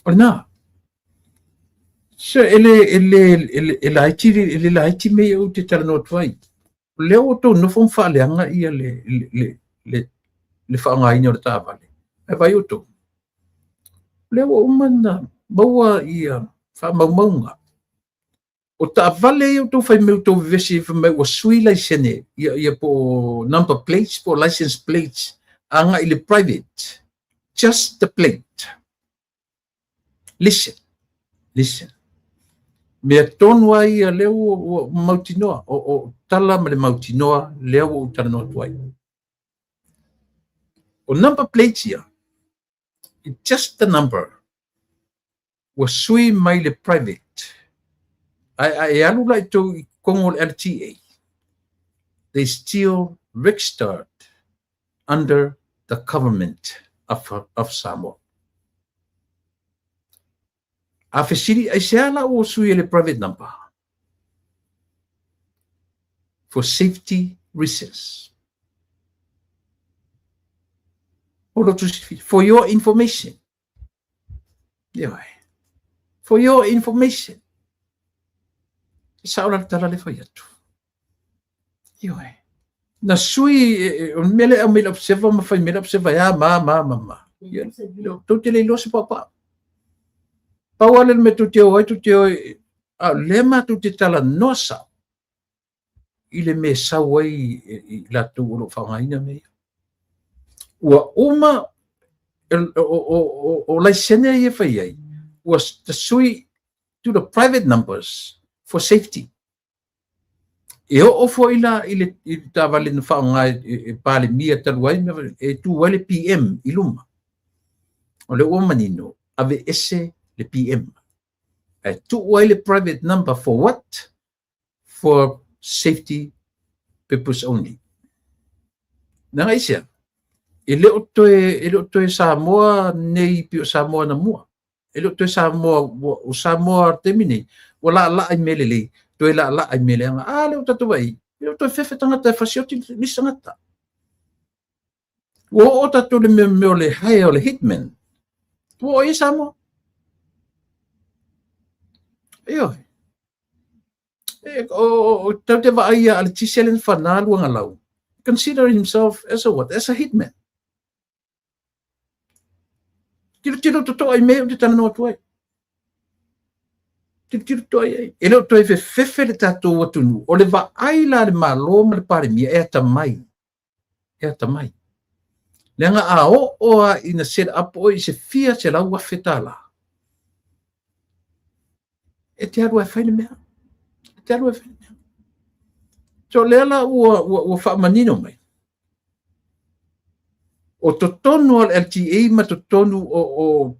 O na. So ele haiti me o te tala no tuai. Leo o tō nofo mwhaaleanga ia le whaangaina o le tāwale. E vai o tō. Leo o mana maua ia whaamaumaunga. O tāwale o tō whai meu tō vesi whamau o sui laisene ia po number plates, po license plates, anga i le private. Just the plate. Listen. Mea tonu ai a leo o mautinoa, o tala ma le mautinoa, leo o tala noa tuai. O number plate ia, just the number, wa sui mai le private. Ai alu lai tau i kongo LTA. They still registered under the government of Samoa. A fesiri ai se ala o sui le private number for safety reasons. For your information. Yeah. For your information. Sa ora tala le fai atu. Yeah. Na sui mele a mele observa ma fai mele observa ya ma. Tu te le lo se papa. Pawale me tu te oi, lema tu te tala nosa. Ile me sawai i la tu o whangaina me. Ua uma o laisene ia whai ai. Ua the sui to the private numbers for safety. E o ofo ila ile tawale na whangai e pale mia taluai e tu wale PM iluma. O le o manino ave ese le PM. To wile private number for what? For safety purpose only. Nanga isia. Ele o toe Samoa nei pio Samoa na mua. Ele o toe Samoa temine. Wala la ai melele. Toe la ai mele anga. Le o tatu wai. Ele o toe fefe tangata e fasioti lisangata. O tatu le me o le hae o le hitman. O e Samoa. Io. O tau te vaia al tiselen whanalu anga lau. Consider himself as a what? As a hitman. Tiro to ai meo te tana noa tuai. Tiro to ai. Ele o toi fefe le tatou watunu. O le vaai la le malo ma le pare mia e atamai. Leanga a o a ina set up o i se fia se lau wafetala. E te aru e whaine mea. So lela ua whaamanino mai. O to tonu al LTA ma to tonu o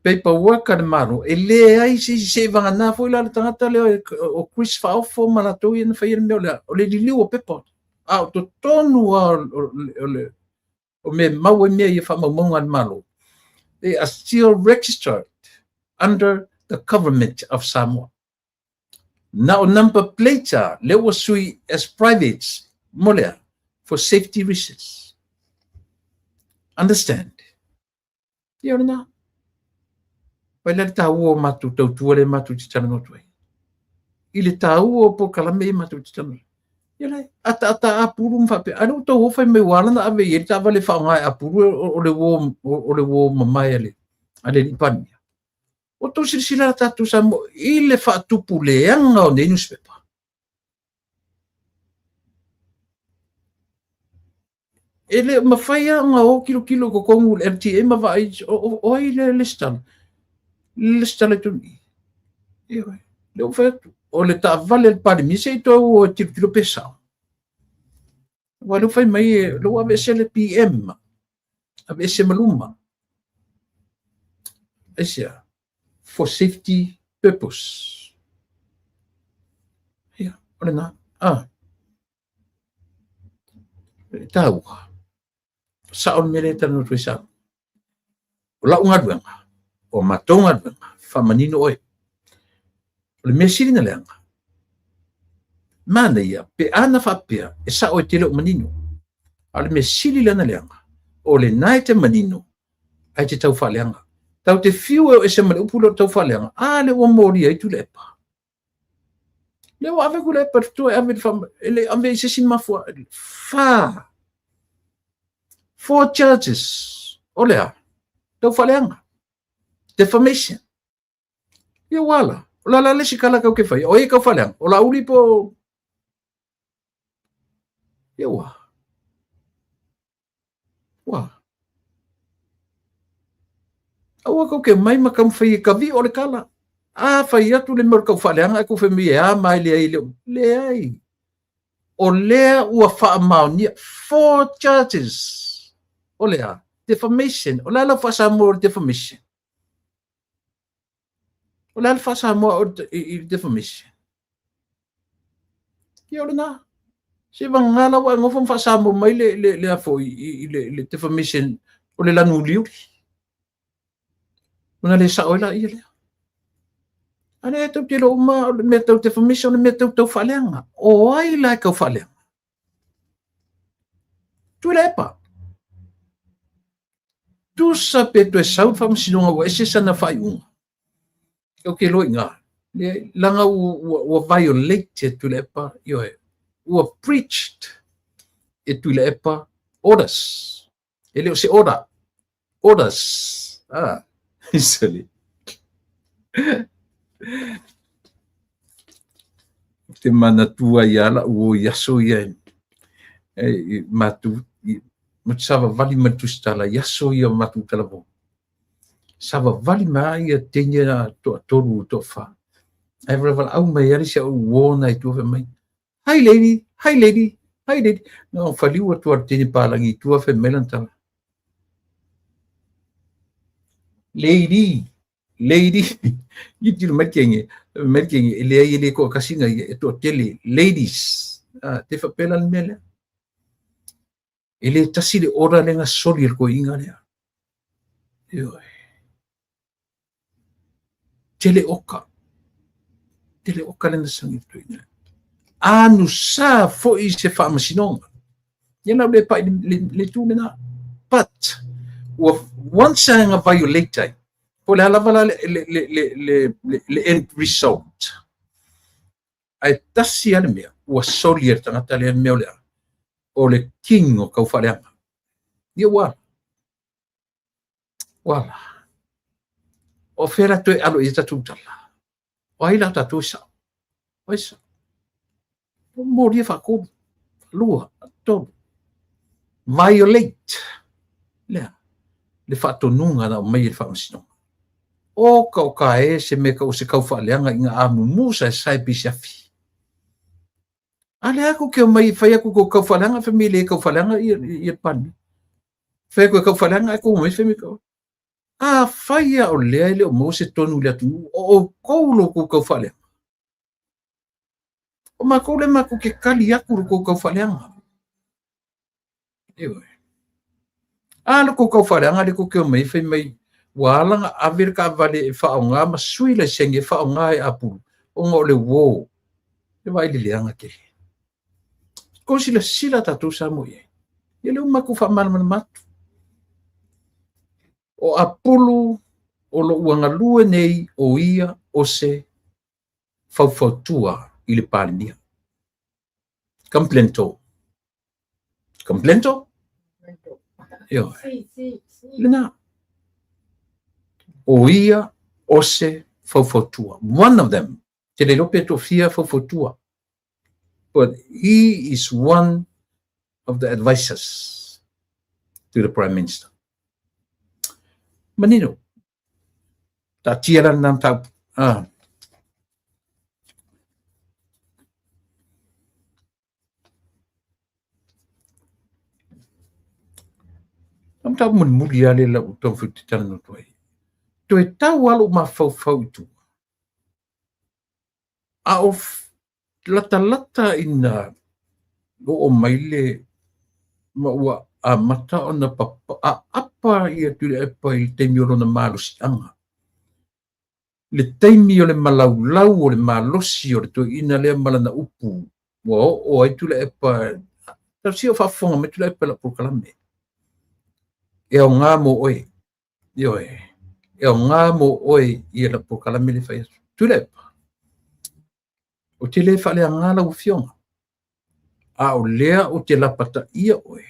paperwork al maro. E le ai se vangana fo ila le tangata leo o Chris Faofo manatou i na whaia meo lea. O le liliu o pepa. O to tonu o me maua mea i whaamaunga al maro. They are still registered under the government of Samoa. Now number plate le was sui as privates molea for safety reasons. Understand? Ia na. Pai le ta o matu tau tuale matu ti tana no tuai. le tau o po kalame matu titama ia ata apuru mfape anu to ho fai me wala na ave ia ta vale fa ngai apuru o le wo mamai ale li pan o to sila tatu sa mo ile fa tupu leanga o nei newspaper ele mafaya nga o kilo ko kongu RTA ma vai o ile listan tu le oferto o le ta vale il pari mi sei to o tiro pesa walu fai mai lo ave se le PM ave se maluma esia for safety purpose ya ona na tahu sa on mele tanu tuisa la unga duanga o matonga duanga fa manino oi le mesiri na lenga mana ia pe ana fa pe e sa o tele manino ale mesiri lana lenga o le naite manino ai te tau fa lenga tau te fiu e se male upulo tau fa lenga ale o mori ai tu lepa le o ave kule per tu ave fa le ave se sin mafua fa 4 charges olea tau fa lenga defamation ia wala la le sikala ka ke fai o e ka fa lenga o la uli po ia wa awa ko ke mai makam fai ka vi o le kala fai atu le mer ka fa lenga ko fe mi mai le ai o lea ua fa mauni 4 charges olea defamation o la fa sa mo defamation o la fa sa mo defamation ia ona se vangala wa ngofo fa sa mo mai le afo le defamation o le lanu liu ona le sa oila ia le ane to te lo ma me to defamation me to fa lenga o ai la ka fa lenga tu lepa tu sa pe to sa fam sinonga wa ese sana fai o ke lo inga le langa o violate tu lepa yo o preached e tu lepa orders ele o se orders isali te mana tua iala o yaso ia matu sava vali matu stala yaso ia matu talavo sava vali mai ia tenya toru to fa everyone au mai ali se o na tu mai hi lady no fali o tu teni palangi tu fe melanta lady itu merkenge ele ko kasinga to tele ladies te fa pelan mele ele tasile ora lenga solir ko inga le yo tele oka lenga sangi to inga anu sa fo i se fa masinonga yana le pa le tu na but once nga violate po la vala le end result ai tasi ale mea ua solier tangata le mea lea o le king o kau whareanga ia wala o whera toe alo i tatu tala o haila tatu sa oisa o mori e whakoro lua tonu violate lea le whatonunga na o mai le whamasinonga o ka se me ka o se kau whaaleanga inga amu musa sai pisafi ale ako ke mai fai ako ko kau whaaleanga famile kau whaaleanga i pani fai ko kau whaaleanga ako mai fai ko fai o lea ile o mo se tonu le atu o koulo ko kau whaaleanga o makole mako ke kali aku ko kau whaaleanga ewe ala ko kau whaaleanga le ko ke mai fai mai wala avir ka vale fa nga masui le senge fa nga apu o ngo le wo e vai le anga ke ko sila tatu sa mo ye ele uma ku fa mal mat o apulu o lo uanga lue nei o ia o se faufautua i le palenia. Complainto. Complainto? Io. Lena. O ia ose faufautua. One of them. Te le lope to fia faufautua. But he is one of the advisors to the Prime Minister. Manino. Ta tiaran nam ta Nam ta mun mulia le la utong futitan no toi. Toi tau alu ma fau itu. A of lata ina lo o maile ma ua a mata ona papa a apa ia tule e pai te miolo na malusi anga. Le teimi o le malaulau o le malosi o le to ina le malana upu. Wa o ai tule e pai ta si o fafonga me tule e pai la proklame. E o ngā mo oe. Io e. E o ngā mo oe i la proklame le fai. Tule e pai. O te le fale a ngā lau fionga. A o lea o te lapata ia oe.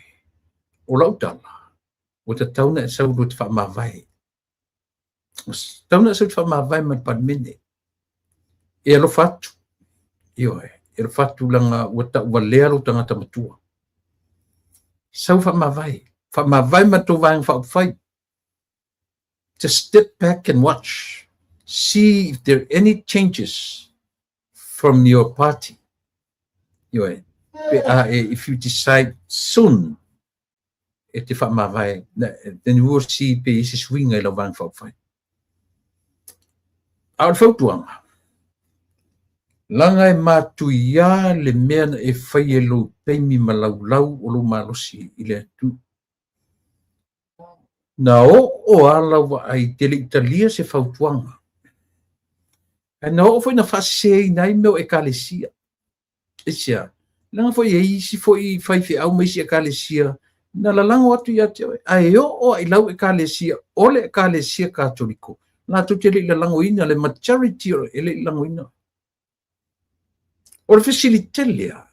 O lautala. O te tauna e sauru te wha mawai. Tauna e sauru te wha mawai man padmene. E alo fatu. Io e. E alo fatu langa ua ta ua lea lo tangata matua. Sau wha mawai. Wha mawai man tō vāng wha whai. Just step back and watch. See if there are any changes from your party. Io e. If you decide soon e te wha mawai, then you will see pe isi swinga i la wang whauwhai. Aol whautuanga. Langa e mātu ia le mea na e whai e lo teimi malaulau o lo malosi i le atu. Na o ala wa ai tele Italia se whautuanga. E na o fwoi na whasei nai meo e kalesia. E sia. Langa foi e isi foi fai fi au mai si e kalesia na lalango atu ia te ai o ai lau e kalesia ole e kalesia katoliko na tu te le lalango ina le majority o ele lalango ina o le facilitelia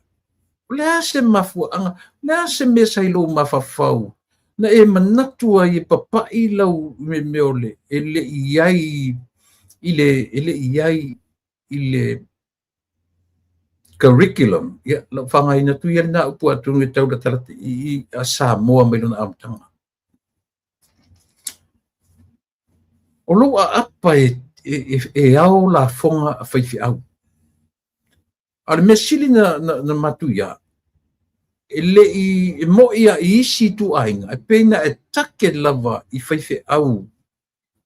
le ase mafuanga le ase mesa ilo mafafau na e manatu ai papa i lau me meole ele iai ile curriculum ya lo fangai na tu yan na upu atu ngi tau da tarati i Samoa mai lona amtanga o lo apa e au la fonga fai fi au al mesili na matuia ele i mo ia i si tu ainga e pena e take lava i fai fi au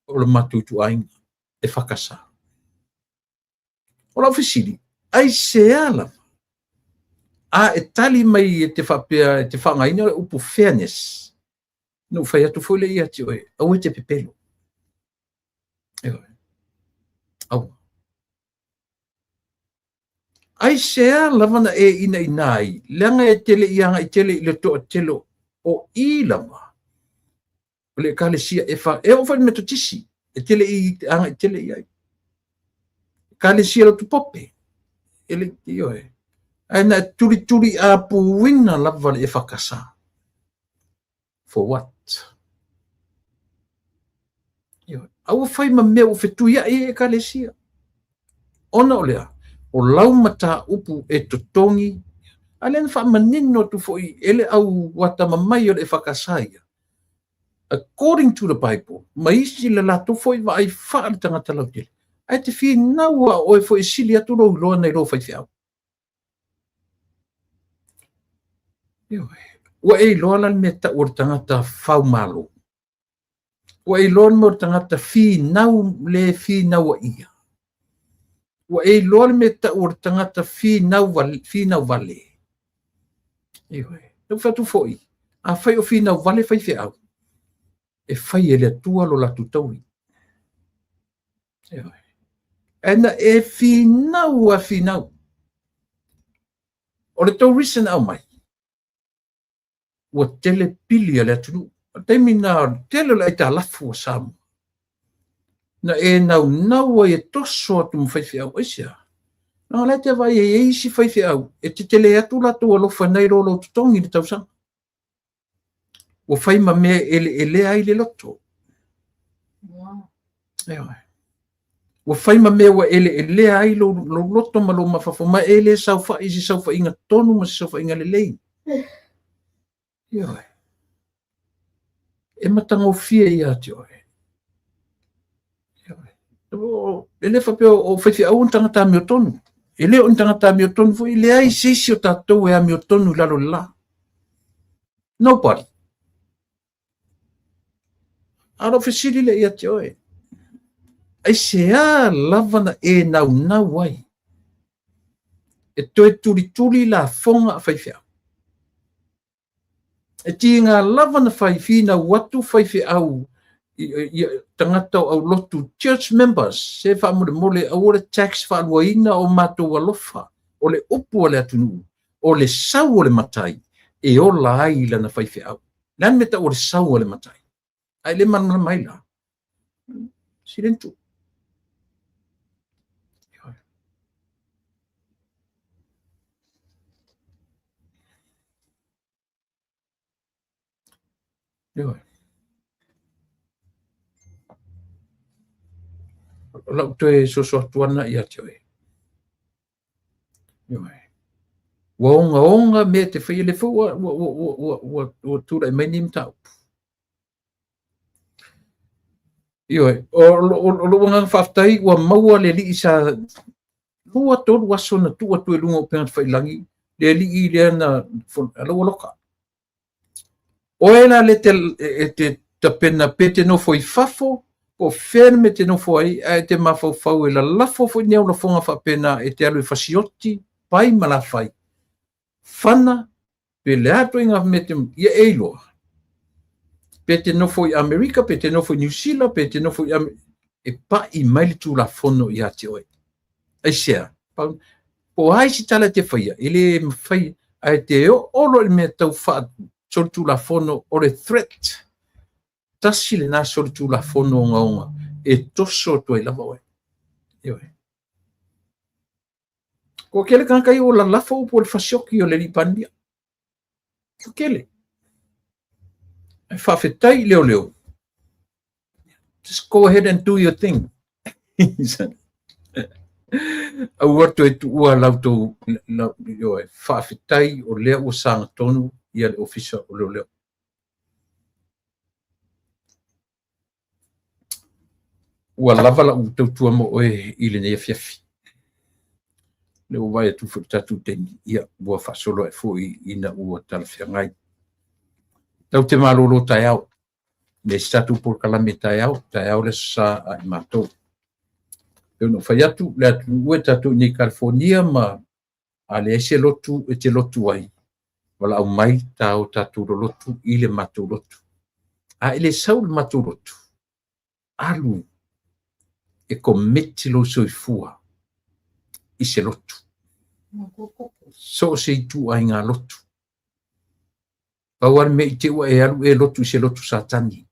o le matu tu ainga e fakasa o la fisili ai se ala a e tali mai e te whapea te whangaina upu fairness no whai atu fole ia te oe au e te pepelo au ai se ala wana e ina inai langa e tele ianga i tele i le toa telo o i lama o le kale sia e wha e o whai metotisi e tele i anga i tele iai kale sia lo tu pope ele io e ana turi a puina lava le whakasa for what io au fai ma me o fetuia e kalesia ona olea o laumata upu e totongi alen fa manino tu foi ele au wata mamai o le whakasaia according to the Bible maisi le lato foi va ai fa le tangata lautele ai te fi naua o e foi sili atu lo loa nei lo fai fiau wa e loa me ta o tangata fau malo wa e loa mo tangata fi nau le fi nau ia wa e loa me ta o tangata fi nau vale no fa tu foi a fai o fi nau vale fai fiau e fai ele tua lo la tutaui ena e fi nau o le tau risen au mai ua tele pili ale atunu. Taimi na tele la ita lafu o Samu. Na e nau e toso atu mwhaiwhi au esia. Angala te vai e si fai fi au. E te tele atu la tu alo whanai ro lo tutongi ni tausanga. O fai ma mea ele ai le loto. O fai ma mea wa ele ai lo loto ma lo mafafo ma ele saufa isi saufa inga tonu ma saufa inga lelei. E matanga o fia ia te oe. Ele fa pe o fai fi au un tangata mi o tonu. Ele o tangata mi o tonu fo ele ai sisi o tatou e a mi o tonu lalo la. Nobody. Aro fesiri le ia te oe. Ai se a lavana e nau ai. E toe turi la fonga a whaiwhia. E ti ngā lavana whaiwhina watu whaiwhi au tangata au lotu church members se whaamure mole au ore tax whaaluaina o mātou alofa o le upu o le atunu o le sau o le matai e o la ai lana whaiwhi au. Lan meta o le sau o le matai. Ai le manana mai la. Silentu. Lau toe so tuana ia te oe. Waonga me te whai le fu wa tura mai nim tau. O lo wanga whaftai wa maua le li isa lua toru waso na tua tue lunga o pengat whailangi le li i le na alo loka. Oela le te tapena pete no foi fafo o ferme te no foi te mafau e la lafo foi neu la fonga whapena e te alu e fasioti pai malafai. Fana pe le ato inga mete ia eiloa. Pete no foi Amerika, pete no foi New Zealand, pete no foi e pa i maili tu la fono ia te oe. Ai sea. O hai si tala te whaia. Ele mwhai ai te olo i mea tau wha sori tu la fono o le threat. Tasi le nā sori tu la fono o ngaunga. E toso tu ai lava oe. Ioe. Ko kele kankai o la lafa o po le fasioki o le lipandia. Ko kele. Ai whawhetai leo. Just go ahead and do your thing. Au atu e tu ua lautou whawhetai o lea o sanga tonu ia le ofisa o leo. Ua lava la u tautua mo oe i le nea fiafi. Le o vai atu whutatu teni ia ua whasolo e fui ina ua talawhia ngai. Tau te malolo tai au. Le statu por kalame tai au le sa a i mātou. Peo no whai atu, le atu ue tatu ni California ma a le ese lotu e te lotu ai. Wala au mai tau tatu lotu i le mātou lotu. A ele sau le mātou lotu. Alu e kometi lo soifua i se lotu. So se i tu ai ngā lotu. Pauar me i te ua e alu e lotu i se lotu satani.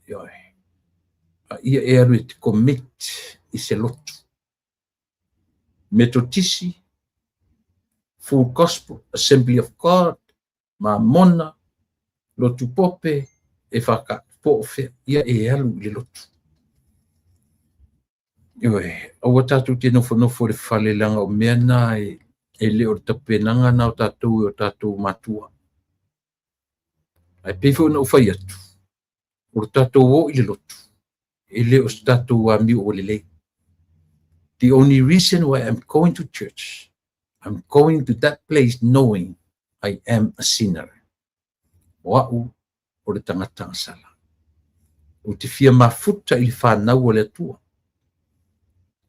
Ia e alu e te kometi i se lotu. Metotisi, Full Gospel, Assembly of God, Mamona, lotu pope, e whaka pofe, ia e alu i le lotu. Aua tātou te nofo le whale langa o mea nā e leo tapenanga nā o tātou e o tātou matua. Ai pefo na ufai atu. O tātou o i le lotu. E leo tātou a mi o le lei. The only reason why I'm going to church, I'm going to that place knowing I am a sinner. Wa'u o le tangata sala. O te fia mafuta i le whanau o le atua.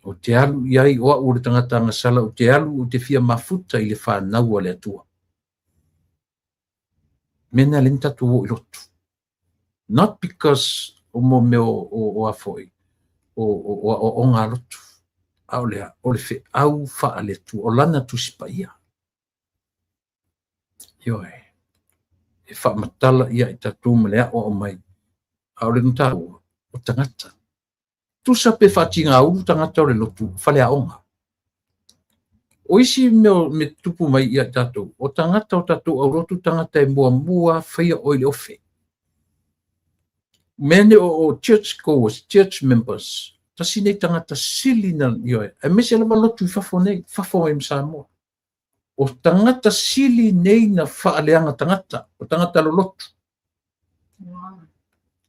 O te alu iai oa o le tangata sala, o te alu o te fia mafuta i le whanau o le atua. Mena le tatu o i lotu. Not because o mo me o afoi, o ngā lotu. Au lea, o le fe au wha le tu, o lana tu sipa ia. Ioe, e wha matala ia i tatu malea o mai. Au le ntau, o tangata. Tu sa pe wha tinga uru tangata o le lotu, whalea onga. o isi me tupu mai ia tatou, o tangata o tatou au rotu tangata e mua whaia oile ofe. Mene o church goers, church members, tasi nei tangata sili na ioe, e mese lama lotu i fafo e Samoa. O tangata sili nei na whaaleanga tangata, o tangata lolotu.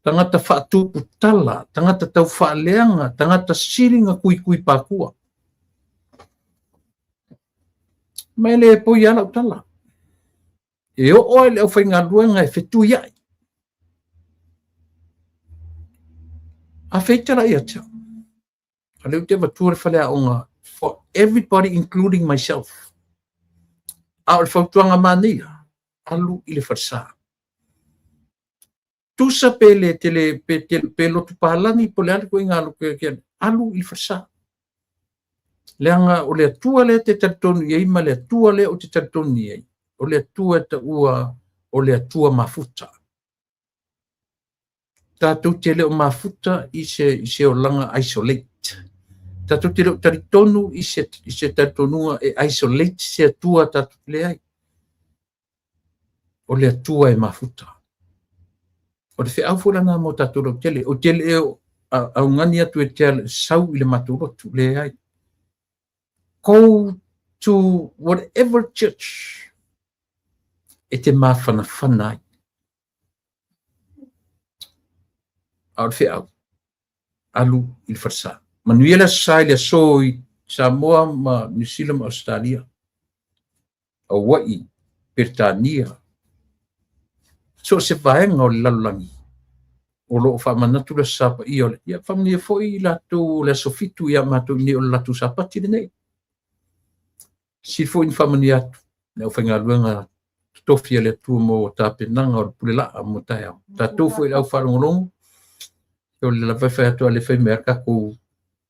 Tangata whaatupu tala, tangata tau whaaleanga, tangata sili nga kui pākua. Mai le po iala utala. E o oe le au whainga luenga e whetu iai. A whetara ia tia. A leu te watua whalea onga, for everybody including myself. A o le whautuanga mania, alu i le wharsa. Tusa pele pe lotu pālani po le aliko inga alu i le wharsa. Leanga o le atua le te taritonu iei, ma le atua le o te taritonu iei. O le atua ta ua, o le atua mafuta. Tātou te leo mafuta i se o langa isolate. Tātou te leo taritonu i se taritonunga e isolate se atua tātou le ai. O le atua e mafuta. O le whi awhura nā mo tātou rau tele. O tele e au ngani atu e te sau i le matorotu le ai. Go to whatever church e te mawhana whanai. Au le au. Alu i le wharsa. Manuela sai le so i Samoa ma New Zealand Australia. Hawaii, Britania. So se vaenga o le lalulangi. O lo whamanatu le sapa i o le. Ia whamnia foi la tu le sofitu ia matu ni o latu sapati le nei. Si foi in whamania atu. Ne o whainga luenga tofia le tu mo tāpenanga o le pulela mo tai au. Ta tofu i au wharongolongo. O le la whawhai atua le whaimea kako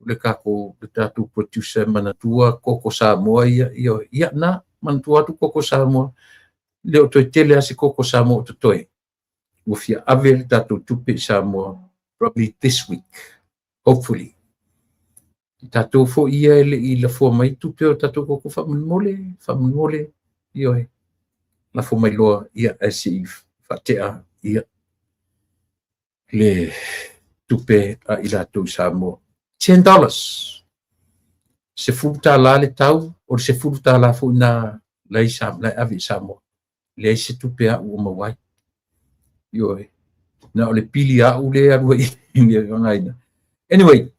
le kako le tātou producer manatua koko Samoa ia na manatua atu koko Samoa. Leo toi tele asi koko Samoa to toi. Wofia ave le tātou tupe Samoa probably this week. Hopefully. Tātou fo ia i la fua mai tupe o tātou koko whamunmole ioe. La fua mai loa ia asi whatea ia le tupe a i lātou Samoa. $10. Se futa la le tau, o se futa la fu na lai avi Samoa. Le se tupe a ua mawai. Ioe. Na o le pili a u le arua i ngaina. Anyway,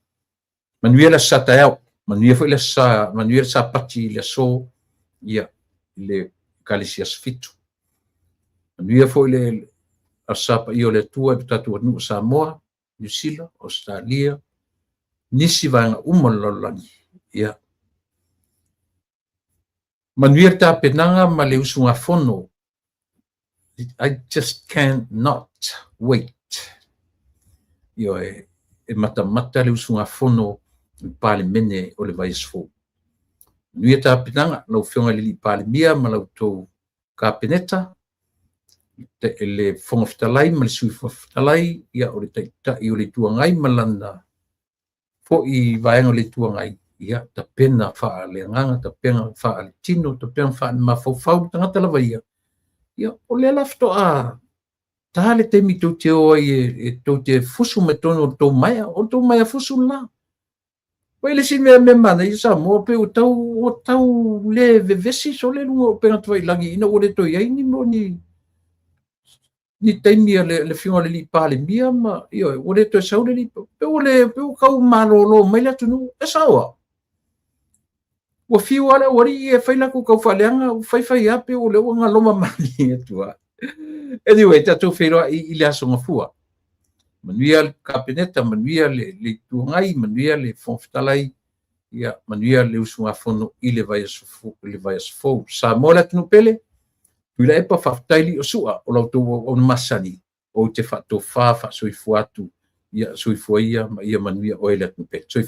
manuia la sata au. Manuia fu manuia sa pati le so ia le kalisias fitu. Manuia fu le asapa io le tua tatu nu Samoa, New Zealand, Australia. Nisi vanga umalolani. Ia. Manuia ta penanga ma le usunga fono. I just cannot wait. Io e mata le usunga fono pale mene o le vaisfo. Manuia ta penanga lau fionga li pale mia ma lau tau ka peneta. Le fonga fitalai ma le sui fitalai ia o le taita i o le tuangai malanda. Po i vaenga le tuangai ia ta pena faa le nganga, ta pena faa le tino, ta pena faa mafau tangata lava ia. Ia o le lafto a ta le temi tau te oa e tau te fusu me tono o tau maia fusu la. Wai le sin me mana i Samoa pe o tau le vevesi so le lunga o pena tuai langi ina o le toi ai ni mo ni taimi le finga le li pale mia ma io o le to sau le li pe o kau malolo mai la tunu e sawa o fiu ala ori e fai la ku kau faleanga fai ape o le nga loma mani tua anyway tatu fero i le aso ngafua manuia le kapeneta manuia le tuangai manuia le fonftalai ia manuia le usunga fono i le vai asfo sa mola tunu pele Wila e pa whaftaili o sua o lau tau o masani o te whato wha soifu atu ia soifu ia ma ia manuia o ele atu pe.